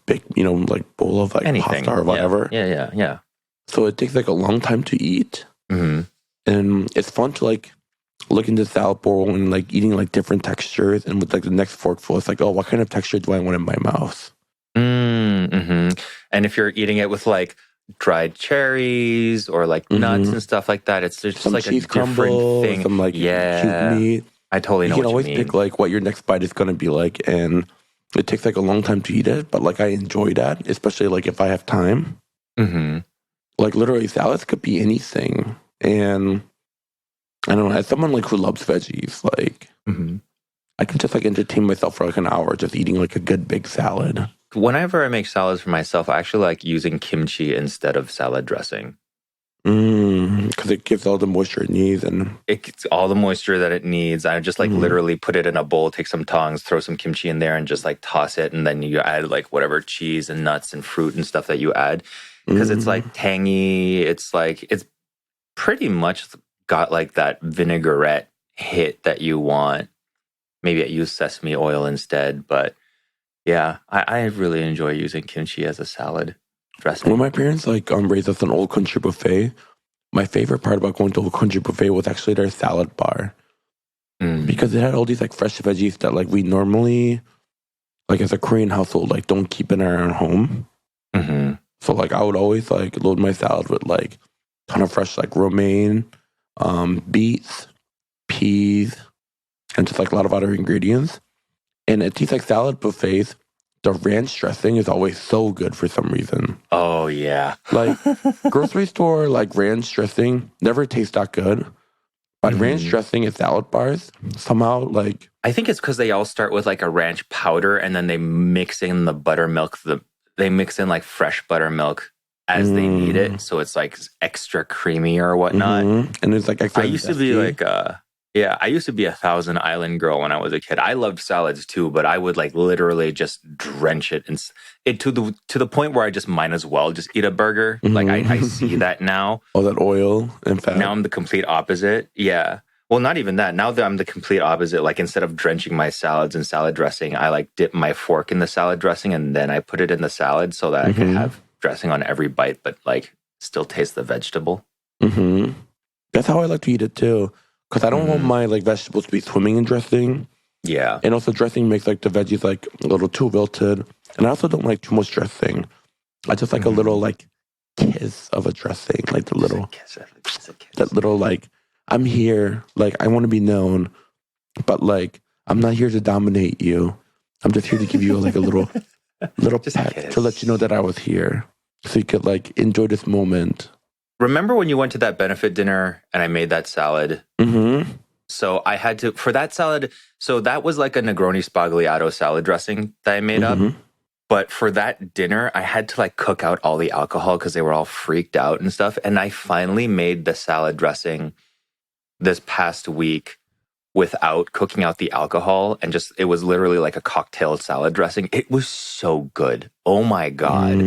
big, like bowl of like anything, pasta or whatever. Yeah. So it takes like a long time to eat. And it's fun to like look into the salad bowl and like eating like different textures. And with like the next forkful, it's like, oh, what kind of texture do I want in my mouth? And if you're eating it with like dried cherries or like nuts and stuff like that, it's just some like cheese a different crumble, thing. some like cute meat. I totally know what you mean. You can always pick like what your next bite is going to be like, and it takes like a long time to eat it, but like I enjoy that, especially like if I have time. Like literally salads could be anything. And I don't know, as someone like who loves veggies, like I can just like entertain myself for like an hour just eating like a good big salad. Whenever I make salads for myself, I actually like using kimchi instead of salad dressing. Because it gives all the moisture it needs, and it gets all the moisture that it needs. I just like literally put it in a bowl, take some tongs, throw some kimchi in there, and just like toss it, and then you add like whatever cheese and nuts and fruit and stuff that you add, because it's like tangy. It's like it's pretty much got like that vinaigrette hit that you want. Maybe I use sesame oil instead, but yeah, I really enjoy using kimchi as a salad dressing. When my parents like raised us an old country buffet, my favorite part about going to old country buffet was actually their salad bar, because it had all these like fresh veggies that like we normally, like as a Korean household, like don't keep in our own home. So like I would always like load my salad with like a ton of fresh like romaine, beets, peas, and just like a lot of other ingredients. And at these like salad buffets, the ranch dressing is always so good for some reason. Oh, yeah. Like grocery store, like ranch dressing never tastes that good. But ranch dressing at salad bars, somehow like... I think it's because they all start with like a ranch powder and then they mix in the buttermilk. They mix in like fresh buttermilk as they need it. So it's like extra creamy or whatnot. And it's like extra I used to be like... I used to be a Thousand Island girl when I was a kid. I loved salads too, but I would like literally just drench it to the point where I just might as well just eat a burger. Like I see that now. All that oil and fat. Now I'm the complete opposite. Yeah. Well, not even that. Now that I'm the complete opposite, like instead of drenching my salads in salad dressing, I like dip my fork in the salad dressing and then I put it in the salad so that I can have dressing on every bite, but like still taste the vegetable. That's how I like to eat it too. Because I don't want my like vegetables to be swimming in dressing. Yeah. And also dressing makes like the veggies like a little too wilted. And I also don't like too much dressing. I just like a little like kiss of a dressing. Like the little, that little like, I'm here. Like I want to be known. But like, I'm not here to dominate you. I'm just here to give you like a little pet to let you know that I was here. So you could like enjoy this moment. Remember when you went to that benefit dinner and I made that salad? So I had to, for that salad, so that was like a Negroni Spagliato salad dressing that I made up. But for that dinner, I had to like cook out all the alcohol because they were all freaked out and stuff. And I finally made the salad dressing this past week without cooking out the alcohol, and just it was literally like a cocktail salad dressing. It was so good. Oh my God.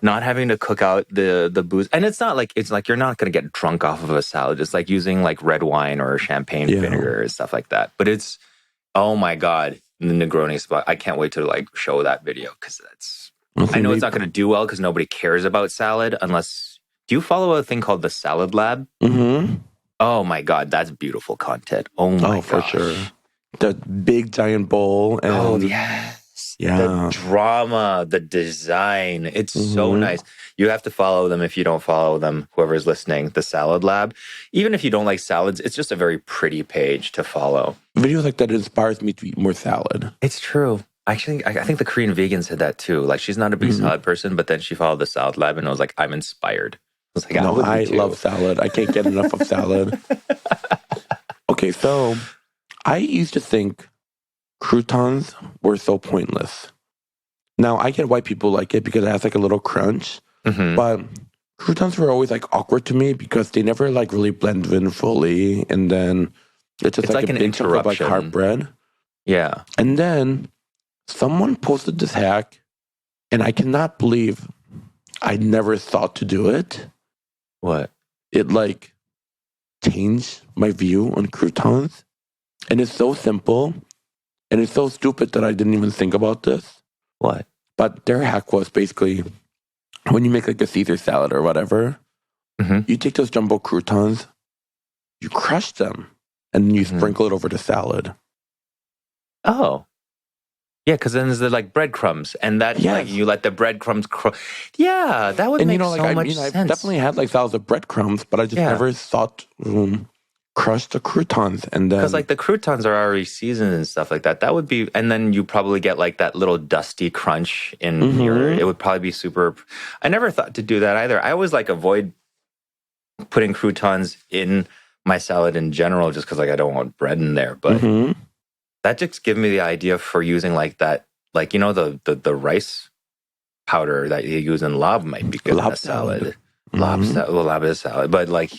Not having to cook out the booze. And it's like you're not going to get drunk off of a salad. It's like using like red wine or champagne vinegar and stuff like that. But it's, oh my God. the Negroni spot. I can't wait to like show that video because that's. Also, I know it's maybe- not going to do well because nobody cares about salad unless. Do you follow a thing called the Salad Lab? Mhm. Oh my god, that's beautiful content. Oh my for gosh. sure. The big giant bowl and Oh yes. Yeah. The drama, the design. It's so Mhm. nice. You have to follow them if you don't follow them, whoever's listening, the Salad Lab. Even if you don't like salads, it's just a very pretty page to follow. videos like that inspires me to eat more salad. It's true. Actually, I think the Korean vegan said that too. Like she's not a big salad person, but then she followed the Salad Lab and I was like, I'm inspired. I was like, No, would be I too. love salad. I can't get enough of salad. Okay, so I used to think croutons were so pointless. Now I get why people like it because it has like a little crunch, Mhm. but croutons were always like awkward to me because they never like really blend in fully, and then it's just It's like a an big chunk of like interruption. hard bread. Yeah. And then someone posted this hack, and I cannot believe I never thought to do it. What? It like changed my view on croutons, and it's so simple, and it's so stupid that I didn't even think about this. What? But their hack was basically when you make like a Caesar salad or whatever, Mhm. you take those jumbo croutons, you crush them, and then you Mhm. sprinkle it over the salad. Oh. Yeah, because then there's the like breadcrumbs, and that like Yes. you let the breadcrumbs. Yeah, that would And make like so I much mean, I've sense. definitely had like salads of breadcrumbs, but I just Yeah. never thought crush the croutons and then Because like the croutons are already seasoned and stuff like that. That would be, and then you probably get like that little dusty crunch in your. Mhm. It would probably be super. I never thought to do that either. I always like avoid putting croutons in my salad in general, just because like I don't want bread in there. But Mhm. that just gave me the idea for using like that, like you know the rice powder that you use in lab might be good in Lab a salad. Mhm. Lab is salad, but like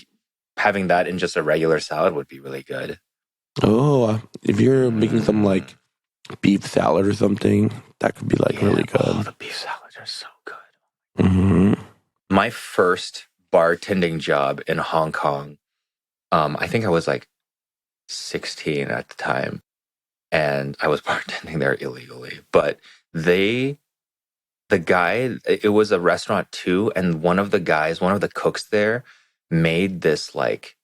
having that in just a regular salad would be really good. Oh, if you're making some like beef salad or something, that could be like really Oh, good. the beef salads are so good. Hmm. My first bartending job in Hong Kong, I think I was like 16 at the time, and I was bartending there illegally. But the guy, it was a restaurant too, and one of the cooks there made this like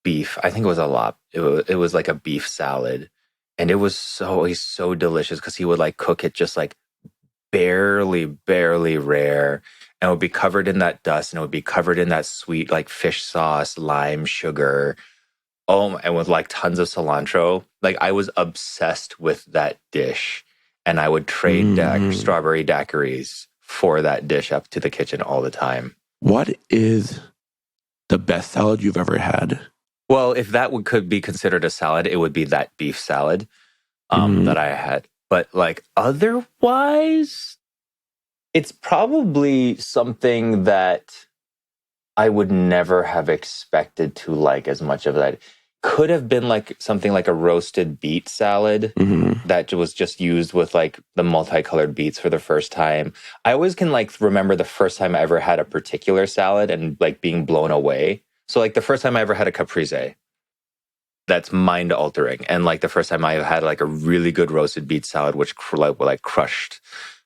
beef. I think it was a lot. It was like a beef salad, and he's so delicious because he would like cook it just like barely rare, and it would be covered in that dust, and it would be covered in that sweet like fish sauce, lime, sugar. Oh, and with like tons of cilantro. Like I was obsessed with that dish, and I would trade strawberry daiquiris for that dish up to the kitchen all the time. What is the best salad you've ever had? Well, if that could be considered a salad, it would be that beef salad Mhm. that I had. But like otherwise, it's probably something that I would never have expected to like as much of that. Could have been like something like a roasted beet salad Mhm. that was just used with like the multicolored beets for the first time. I always can like remember the first time I ever had a particular salad and like being blown away. So like the first time I ever had a caprese, that's mind altering. And like the first time I had like a really good roasted beet salad, which like crushed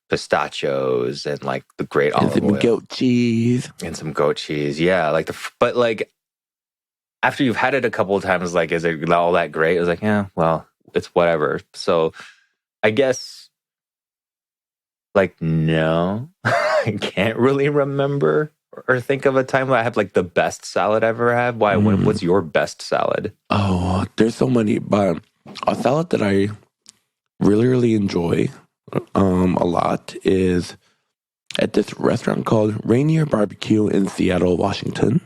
pistachios and like the great And olive some oil goat cheese. and some goat cheese. Yeah, like but like after you've had it a couple of times, like is it all that great? It was like, yeah, well, it's whatever. So I guess like no, I can't really remember or think of a time where I have like the best salad I ever had. Why? What's your best salad? Oh, there's so many, but a salad that I really enjoy a lot is at this restaurant called Rainier Barbecue in Seattle, Washington.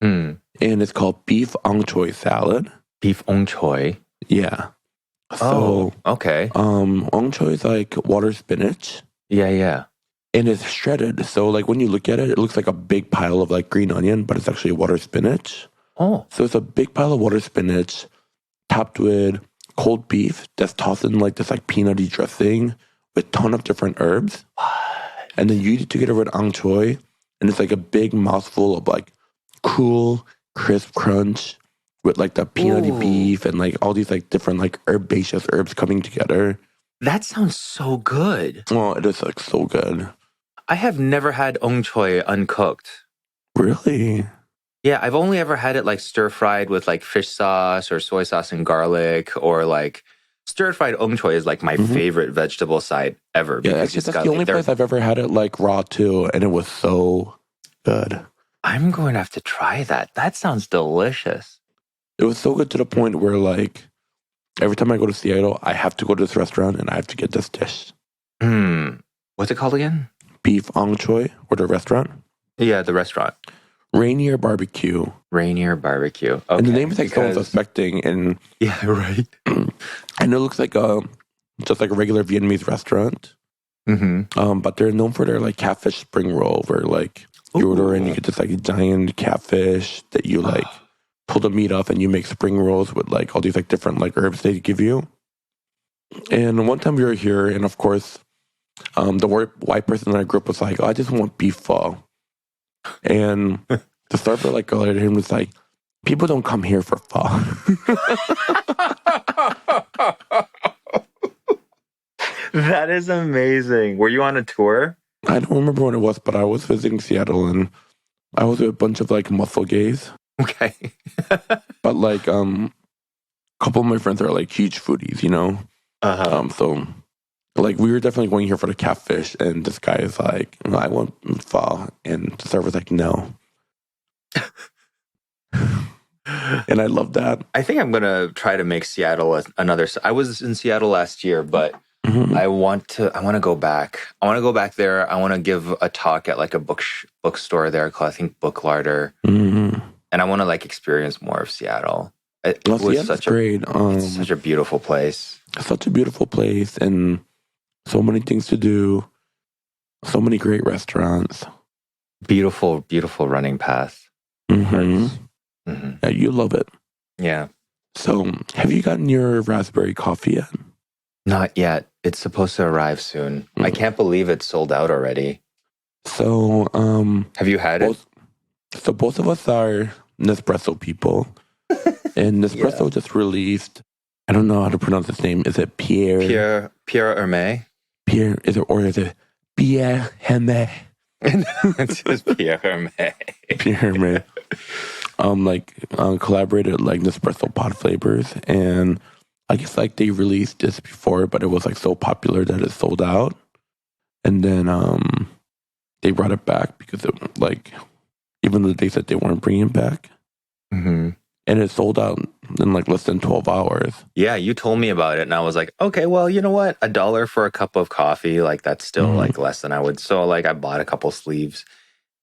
Hmm. And it's called beef ong choy salad. Beef ong choy. Yeah. Oh, So okay. ong choy is like water spinach. Yeah. And it's shredded. So like when you look at it, it looks like a big pile of like green onion, but it's actually water spinach. Oh, So it's a big pile of water spinach topped with cold beef that's tossed in like this like peanutty dressing with a ton of different herbs. And then you eat it together with ong choy, and it's like a big mouthful of like cool, crisp crunch with like the peanutty Ooh. beef and like all these like different like herbaceous herbs coming together. That sounds so good. Oh, it is like so good. I have never had ong choy uncooked. Really? Yeah, I've only ever had it like stir fried with like fish sauce or soy sauce and garlic, or like stir fried ong choy is like my favorite vegetable side ever. Yeah, Because actually, it's that's got the only they're- place I've ever had it like raw too, and it was so good. I'm going to have to try that. That sounds delicious. It was so good to the point where like every time I go to Seattle, I have to go to this restaurant and I have to get this dish. What's it called again? Beef ong choy, or the restaurant. Yeah, the restaurant. Rainier Barbecue. Rainier Barbecue. Okay, And the name is like so because- unsuspecting, and Yeah, right. and it looks like just like a regular Vietnamese restaurant. Mm-hmm. But they're known for their like catfish spring roll, where like you order and you get this like giant catfish that you like pull the meat off and you make spring rolls with like all these like different like herbs they give you. And one time we were here, and of course, the white person in our group was like, "Oh, I just want beef pho." And the server like go at him was like, "People don't come here for pho." That is amazing. Were you on a tour? I don't remember when it was, but I was visiting Seattle and I was with a bunch of like muscle gays. Okay. But like a couple of my friends are like huge foodies, you know? So like we were definitely going here for the catfish, and this guy is like, "No, I want pho," and the server's like, "No." And I love that. I think I'm gonna try to make Seattle another. I was in Seattle last year, but I want to go back. I want to go back there. I want to give a talk at like a bookstore there called, I think, Book Larder, and I want to like experience more of Seattle. It was Seattle's great. It's such a beautiful place. Such a beautiful place, and so many things to do. So many great restaurants. Beautiful, beautiful running path. Yeah, you love it. Yeah. So, have you gotten your raspberry coffee yet? Not yet. It's supposed to arrive soon. I can't believe it's sold out already. So, Have you had it? So both of us are Nespresso people, and Nespresso just released. I don't know how to pronounce his name. Is it Pierre? Pierre Hermé? Pierre? Is it Pierre Hermé? It's just Pierre Hermé. Pierre Hermé. Collaborated like Nespresso pod flavors, and I guess like they released this before, but it was like so popular that it sold out, and then they brought it back because it like even though they said they weren't bringing it back, and it sold out in like less than 12 hours. Yeah, you told me about it, and I was like, okay, well, you know what? $1 for a cup of coffee, like that's still like less than I would. So like I bought a couple sleeves,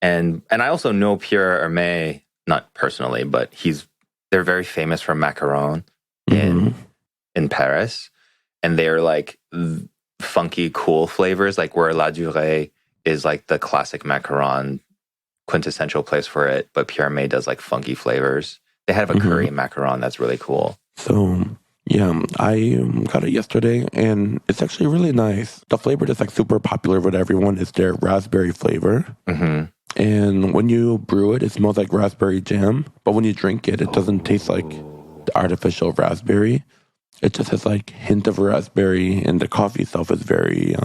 and I also know Pierre Hermé, not personally, but they're very famous for macaron in Paris, and they're like funky, cool flavors, like where La Durée is like the classic macaron quintessential place for it, but Pierre Hermé does like funky flavors. They have a curry macaron that's really cool. So yeah, I got it yesterday, and it's actually really nice. The flavor that's like super popular with everyone is their raspberry flavor. And when you brew it, it smells like raspberry jam. But when you drink it, it doesn't taste like the artificial raspberry. It just has like hint of raspberry, and the coffee itself is very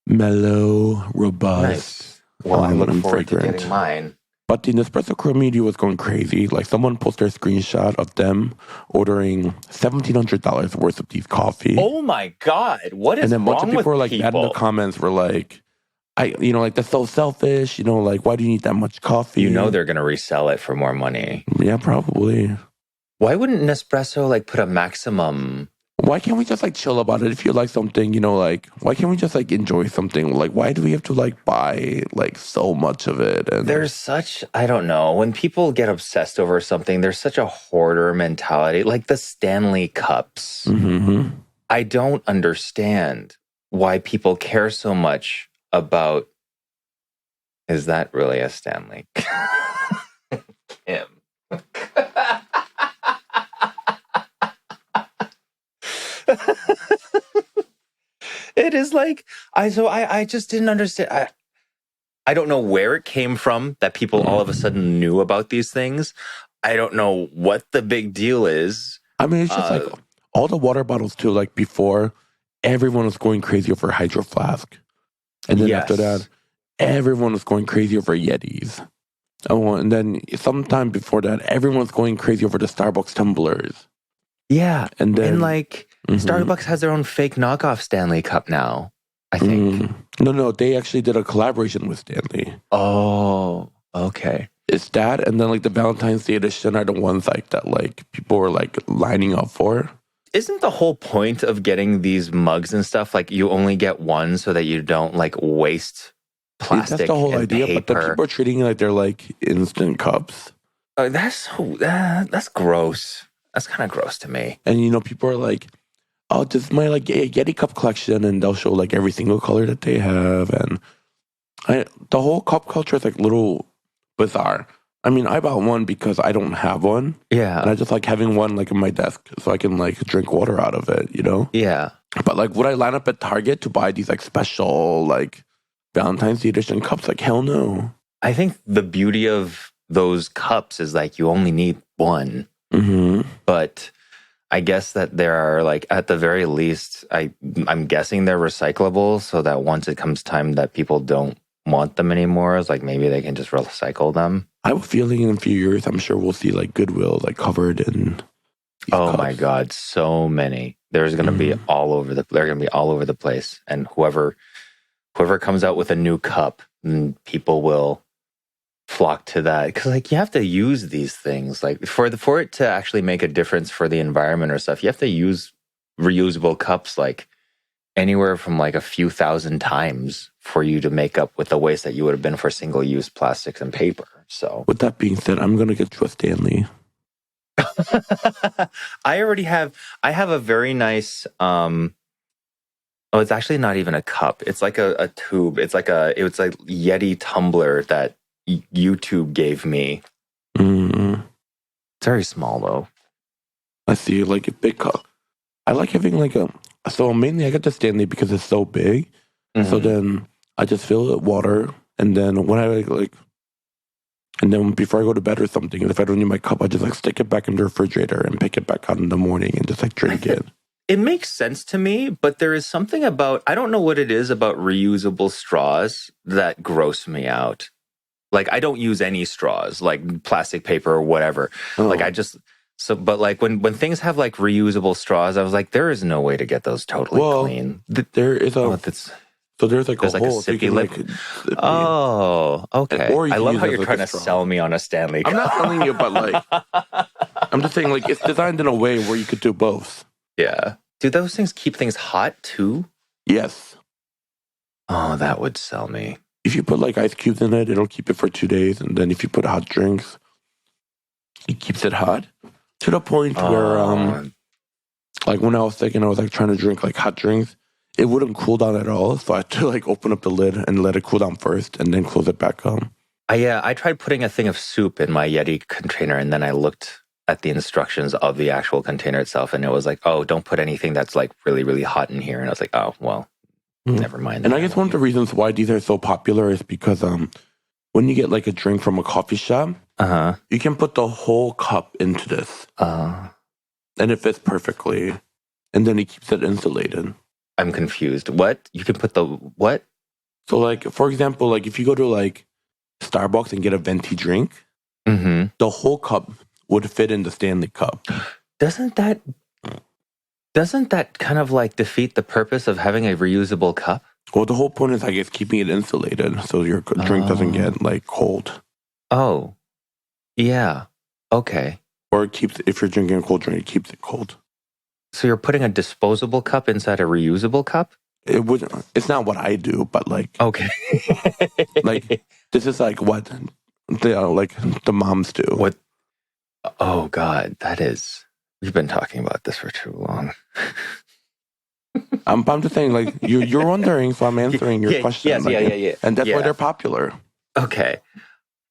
mellow, robust. Nice. Well, I look forward to fragrant. getting mine. But the Nespresso community was going crazy. Like someone posted a screenshot of them ordering $1,700 worth of these coffee. Oh my God! What is and then a bunch wrong of people with were like mad in the people? comments were like, like that's so selfish. Like why do you need that much coffee? You know they're gonna resell it for more money. Yeah, probably. Why wouldn't Nespresso like put a maximum? Why can't we just like chill about it? If you like something, like why can't we just like enjoy something? Like why do we have to like buy like so much of it? And There's such, I don't know, when people get obsessed over something, there's such a hoarder mentality, like the Stanley Cups. I don't understand why people care so much about, is that really a Stanley? Kim. It is like, I just didn't understand. I don't know where it came from that people all of a sudden knew about these things. I don't know what the big deal is. I mean, it's just like all the water bottles too. Like before, everyone was going crazy over Hydro Flask. And then after that, everyone was going crazy over Yetis. Oh, and then sometime before that, everyone was going crazy over the Starbucks tumblers. Yeah. And then Starbucks has their own fake knockoff Stanley Cup now, I think. No, they actually did a collaboration with Stanley. Oh, okay. It's that, and then like the Valentine's Day edition are the ones like that like people were like lining up for. Isn't the whole point of getting these mugs and stuff like you only get one so that you don't like waste plastic? That's the whole idea, paper. But the people are treating it like they're like instant cups. That's gross. That's kind of gross to me. And you know, people are like, "Oh, this is my like Yeti cup collection," and they'll show like every single color that they have, and the whole cup culture is like a little bizarre. I mean, I bought one because I don't have one. Yeah. And I just like having one like in my desk so I can like drink water out of it, you know? Yeah. But like, would I line up at Target to buy these like special like Valentine's Day edition cups? Like, hell no. I think the beauty of those cups is like you only need one. Mm-hmm. But I guess that there are like, at the very least, I'm guessing they're recyclable so that once it comes time that people don't want them anymore, it's like maybe they can just recycle them. I have a feeling in a few years, I'm sure we'll see like Goodwill like covered in these cups. My God, so many. There's going to be all over they're going to be all over the place. And whoever comes out with a new cup, people will flock to that because like you have to use these things like for it to actually make a difference for the environment or stuff. You have to use reusable cups like anywhere from like a few thousand times for you to make up with the waste that you would have been for single-use plastics and paper. So with that being said, I'm gonna get you a Stanley. I have a very nice it's actually not even a cup. It's like a tube. It's like Yeti tumbler that YouTube gave me. Mm-hmm. It's very small though. I see, like a big cup. I like having like so mainly I got the Stanley because it's so big. Mm-hmm. So then I just fill it with water, and then when I and then before I go to bed or something, if I don't need my cup, I just like stick it back in the refrigerator and pick it back out in the morning and just like drink it. It makes sense to me, but there is something about, I don't know what it is about reusable straws that gross me out. Like I don't use any straws, like plastic, paper, or whatever. Oh. Like but like when things have like reusable straws, I was like, there is no way to get those totally clean. There is so there's like a hole. A sippy lip. Oh, okay. I love how you're trying to sell me on a Stanley cup. I'm not telling you, but like, I'm just saying like it's designed in a way where you could do both. Yeah. Do those things keep things hot too? Yes. Oh, that would sell me. If you put like ice cubes in it, it'll keep it for 2 days. And then if you put hot drinks, it keeps it hot to the point where, like when I was thinking, I was like trying to drink like hot drinks, it wouldn't cool down at all. So I had to like open up the lid and let it cool down first and then close it back up. I tried putting a thing of soup in my Yeti container and then I looked at the instructions of the actual container itself and it was like, oh, don't put anything that's like really, really hot in here. And I was like, oh, well, never mind. And I guess one of the reasons why these are so popular is because when you get like a drink from a coffee shop, you can put the whole cup into this. And it fits perfectly. And then it keeps it insulated. I'm confused. What? You can put the what? So like, for example, like if you go to like Starbucks and get a venti drink, the whole cup would fit in the Stanley cup. Doesn't that kind of like defeat the purpose of having a reusable cup? Well, the whole point is, I guess, keeping it insulated so your drink doesn't get like cold. Oh, yeah. Okay. Or it keeps, if you're drinking a cold drink, it keeps it cold. So you're putting a disposable cup inside a reusable cup? It wouldn't. It's not what I do, but like, okay, like this is like what the moms do. What? Oh God, that is. We've been talking about this for too long. I'm just saying, like you're wondering, so I'm answering your question. Yes, like, yeah. And that's why they're popular. Okay.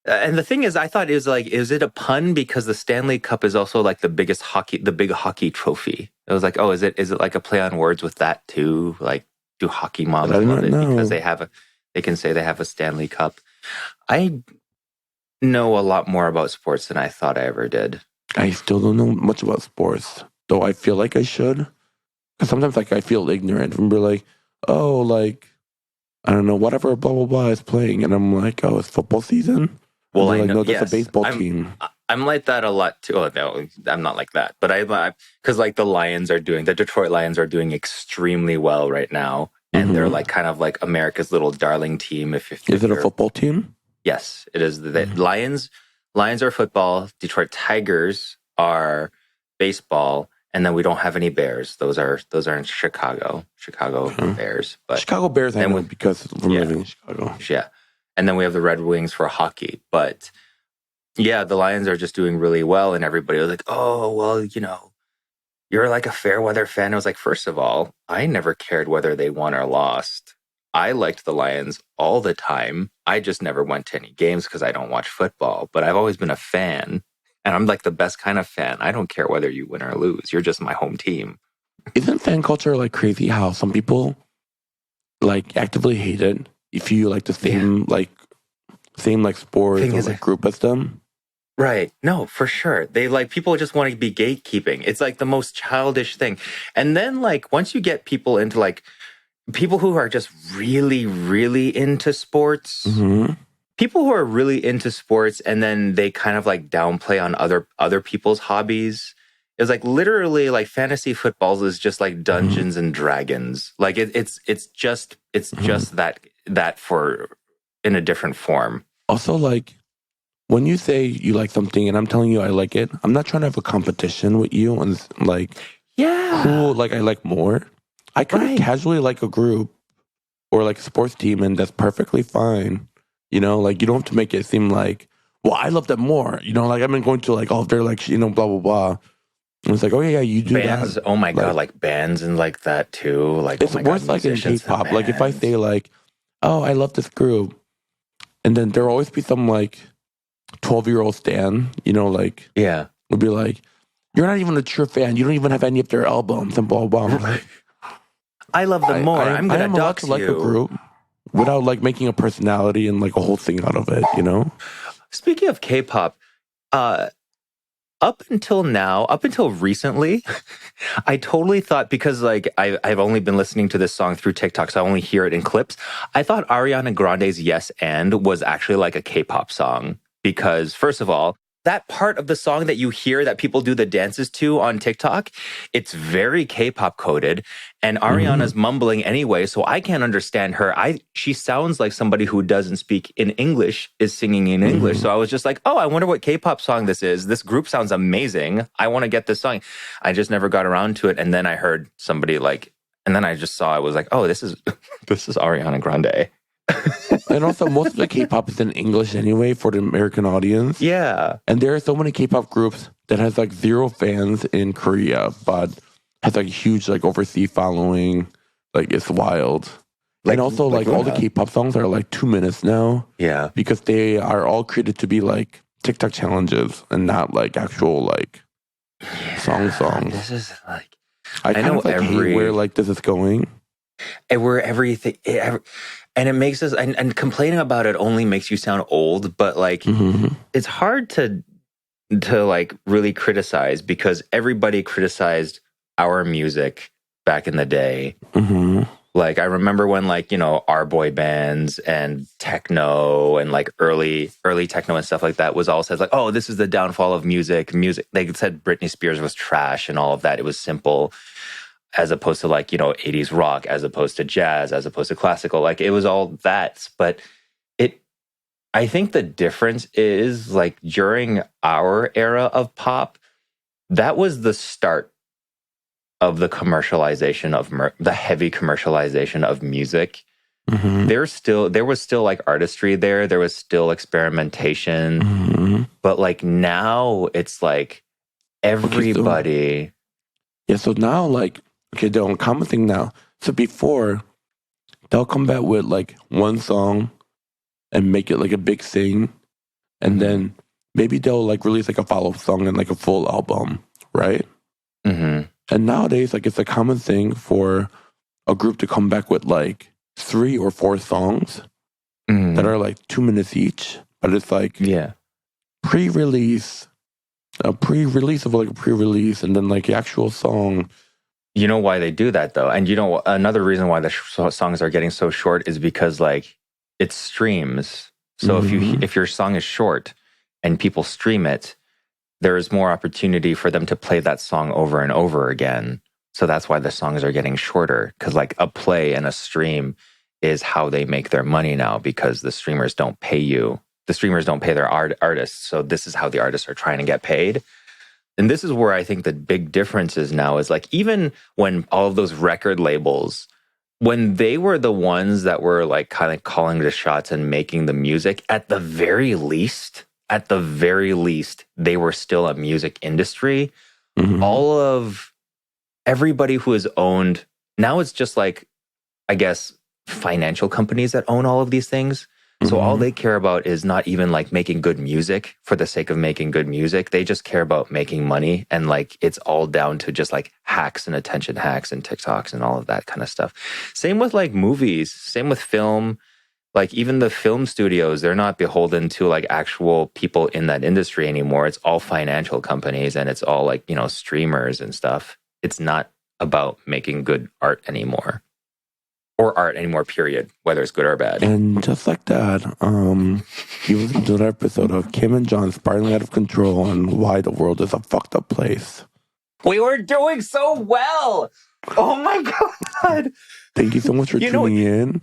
And the thing is, I thought is it a pun because the Stanley Cup is also like the big hockey trophy? It was like, oh, is it like a play on words with that too? Like, do hockey moms love it because they can say they have a Stanley Cup? I know a lot more about sports than I thought I ever did. I still don't know much about sports, though I feel like I should. Because sometimes, like, I feel ignorant and be like, oh, like, I don't know, whatever, blah, blah, blah is playing. And I'm like, oh, it's football season? Well, and they're I like, know. no, that's a Yes, baseball team. I'm like that a lot too. Oh no, I'm not like that. But because like the Detroit Lions are doing extremely well right now, and they're like kind of like America's little darling team. If Is it a football team? Yes, it is. The Lions are football. Detroit Tigers are baseball, and then we don't have any Bears. Those are in Chicago Bears. But Chicago Bears, I know because from living in Chicago. Yeah, and then we have the Red Wings for hockey. But yeah, the Lions are just doing really well, and everybody was like, "Oh, well, you're like a fair weather fan." I was like, first of all, I never cared whether they won or lost. I liked the Lions all the time. I just never went to any games because I don't watch football, but I've always been a fan. And I'm like the best kind of fan. I don't care whether you win or lose. You're just my home team. Isn't fan culture like crazy how some people like actively hate it if you like the same like sports or like group as them? Right. No, for sure. They like people just want to be gatekeeping. It's like the most childish thing. And then like once you get people into like people who are just really, really into sports, people who are really into sports and then they kind of like downplay on other people's hobbies. It's like literally like fantasy footballs is just like Dungeons and Dragons. Like it's just that for in a different form. Also, like when you say you like something and I'm telling you I like it, I'm not trying to have a competition with you on like who like I like more. I could casually like a group or like a sports team, and that's perfectly fine. Like you don't have to make it seem like, well, I love them more. Like I've been going to like all of their like blah blah blah. And it's like, oh yeah, you do bands. that. Oh my god, like bands and like that too. Like it's worse like in K-pop. Like if I say like, oh, I love this group, and then there'll always be some like 12-year-old stan, like would be like, you're not even a true fan. You don't even have any of their albums and blah blah. I'm like, I love them more. I'm gonna dox you. Like a group without like making a personality and like a whole thing out of it. Speaking of K-pop, up until recently, I totally thought because like I've only been listening to this song through TikTok, so I only hear it in clips. I thought Ariana Grande's "Yes and" was actually like a K-pop song because first of all, that part of the song that you hear that people do the dances to on TikTok, it's very K-pop coded, and Ariana's mumbling anyway, so I can't understand her. She sounds like somebody who doesn't speak in English is singing in English. So I was just like, oh, I wonder what K-pop song this is. This group sounds amazing. I want to get this song. I just never got around to it, and then I heard somebody like, and then I just saw I was like, oh, this is Ariana Grande. And also, most of the K-pop is in English anyway for the American audience. Yeah. And there are so many K-pop groups that has like 0 fans in Korea, but has like a huge like overseas following. Like it's wild. Like, and also like all the K-pop songs are like 2 minutes now. Yeah. Because they are all created to be like TikTok challenges and not like actual like songs. This is like I kind of like hate where like this is going. And where everything, and it makes us, and complaining about it only makes you sound old, but like, it's hard to like really criticize because everybody criticized our music back in the day. Like, I remember when like, our boy bands and techno and like early techno and stuff like that was all said like, oh, this is the downfall of music. They said Britney Spears was trash and all of that. It was simple. As opposed to like, 80s rock, as opposed to jazz, as opposed to classical. Like it was all that. But I think the difference is like during our era of pop, that was the start of the commercialization of the heavy commercialization of music. There was still like artistry there. There was still experimentation. But like now it's like everybody. So now like, okay, they're commenting now. So before, they'll come back with like one song and make it like a big thing. And then maybe they'll like release like a follow-up song and like a full album, right? And nowadays, like it's a common thing for a group to come back with like 3 or 4 songs that are like 2 minutes each. But it's like, pre-release, a pre-release of like a pre-release, and then like the actual song. You know why they do that though, and you know another reason why the songs are getting so short is because like it streams. So if your song is short and people stream it, there is more opportunity for them to play that song over and over again. So that's why the songs are getting shorter, because like a play and a stream is how they make their money now, because the streamers don't pay you. The streamers don't pay their artists. So this is how the artists are trying to get paid. And this is where I think the big difference is now is like, even when all of those record labels, when they were the ones that were like kind of calling the shots and making the music, at the very least, they were still a music industry. All of everybody who is owned, now it's just like, I guess, financial companies that own all of these things. So all they care about is not even like making good music for the sake of making good music. They just care about making money. And like, it's all down to just like hacks and attention hacks and TikToks and all of that kind of stuff. Same with like movies, same with film. Like even the film studios, they're not beholden to like actual people in that industry anymore. It's all financial companies and it's all like, you know, streamers and stuff. It's not about making good art anymore. Or art anymore, period, whether it's good or bad. And just like that, you listened to an episode of Kim and John spiraling out of control on why the world is a fucked up place. We were doing so well. Oh my God. Thank you so much for tuning in.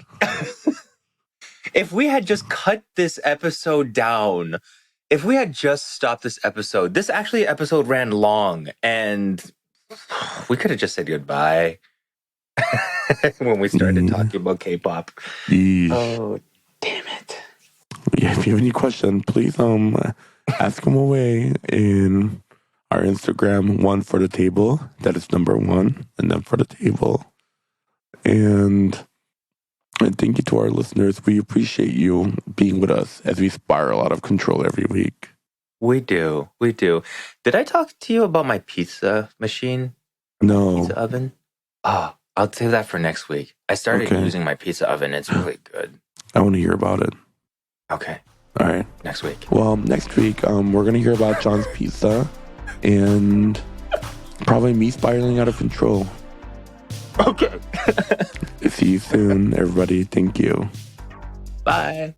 If we had just cut this episode down, if we had just stopped this episode ran long, and we could have just said goodbye. When we started talking about K-pop. Oh, damn it. Yeah, if you have any questions, please ask them away in our Instagram, One for the Table. That is number 1, and then for the table. And thank you to our listeners. We appreciate you being with us as we spiral out of control every week. We do. Did I talk to you about my pizza machine? No. Pizza oven? Oh, I'll save that for next week. I started using my pizza oven. It's really good. I want to hear about it. Okay. All right. Next week. Well, next week, we're going to hear about John's pizza and probably me spiraling out of control. Okay. See you soon, everybody. Thank you. Bye.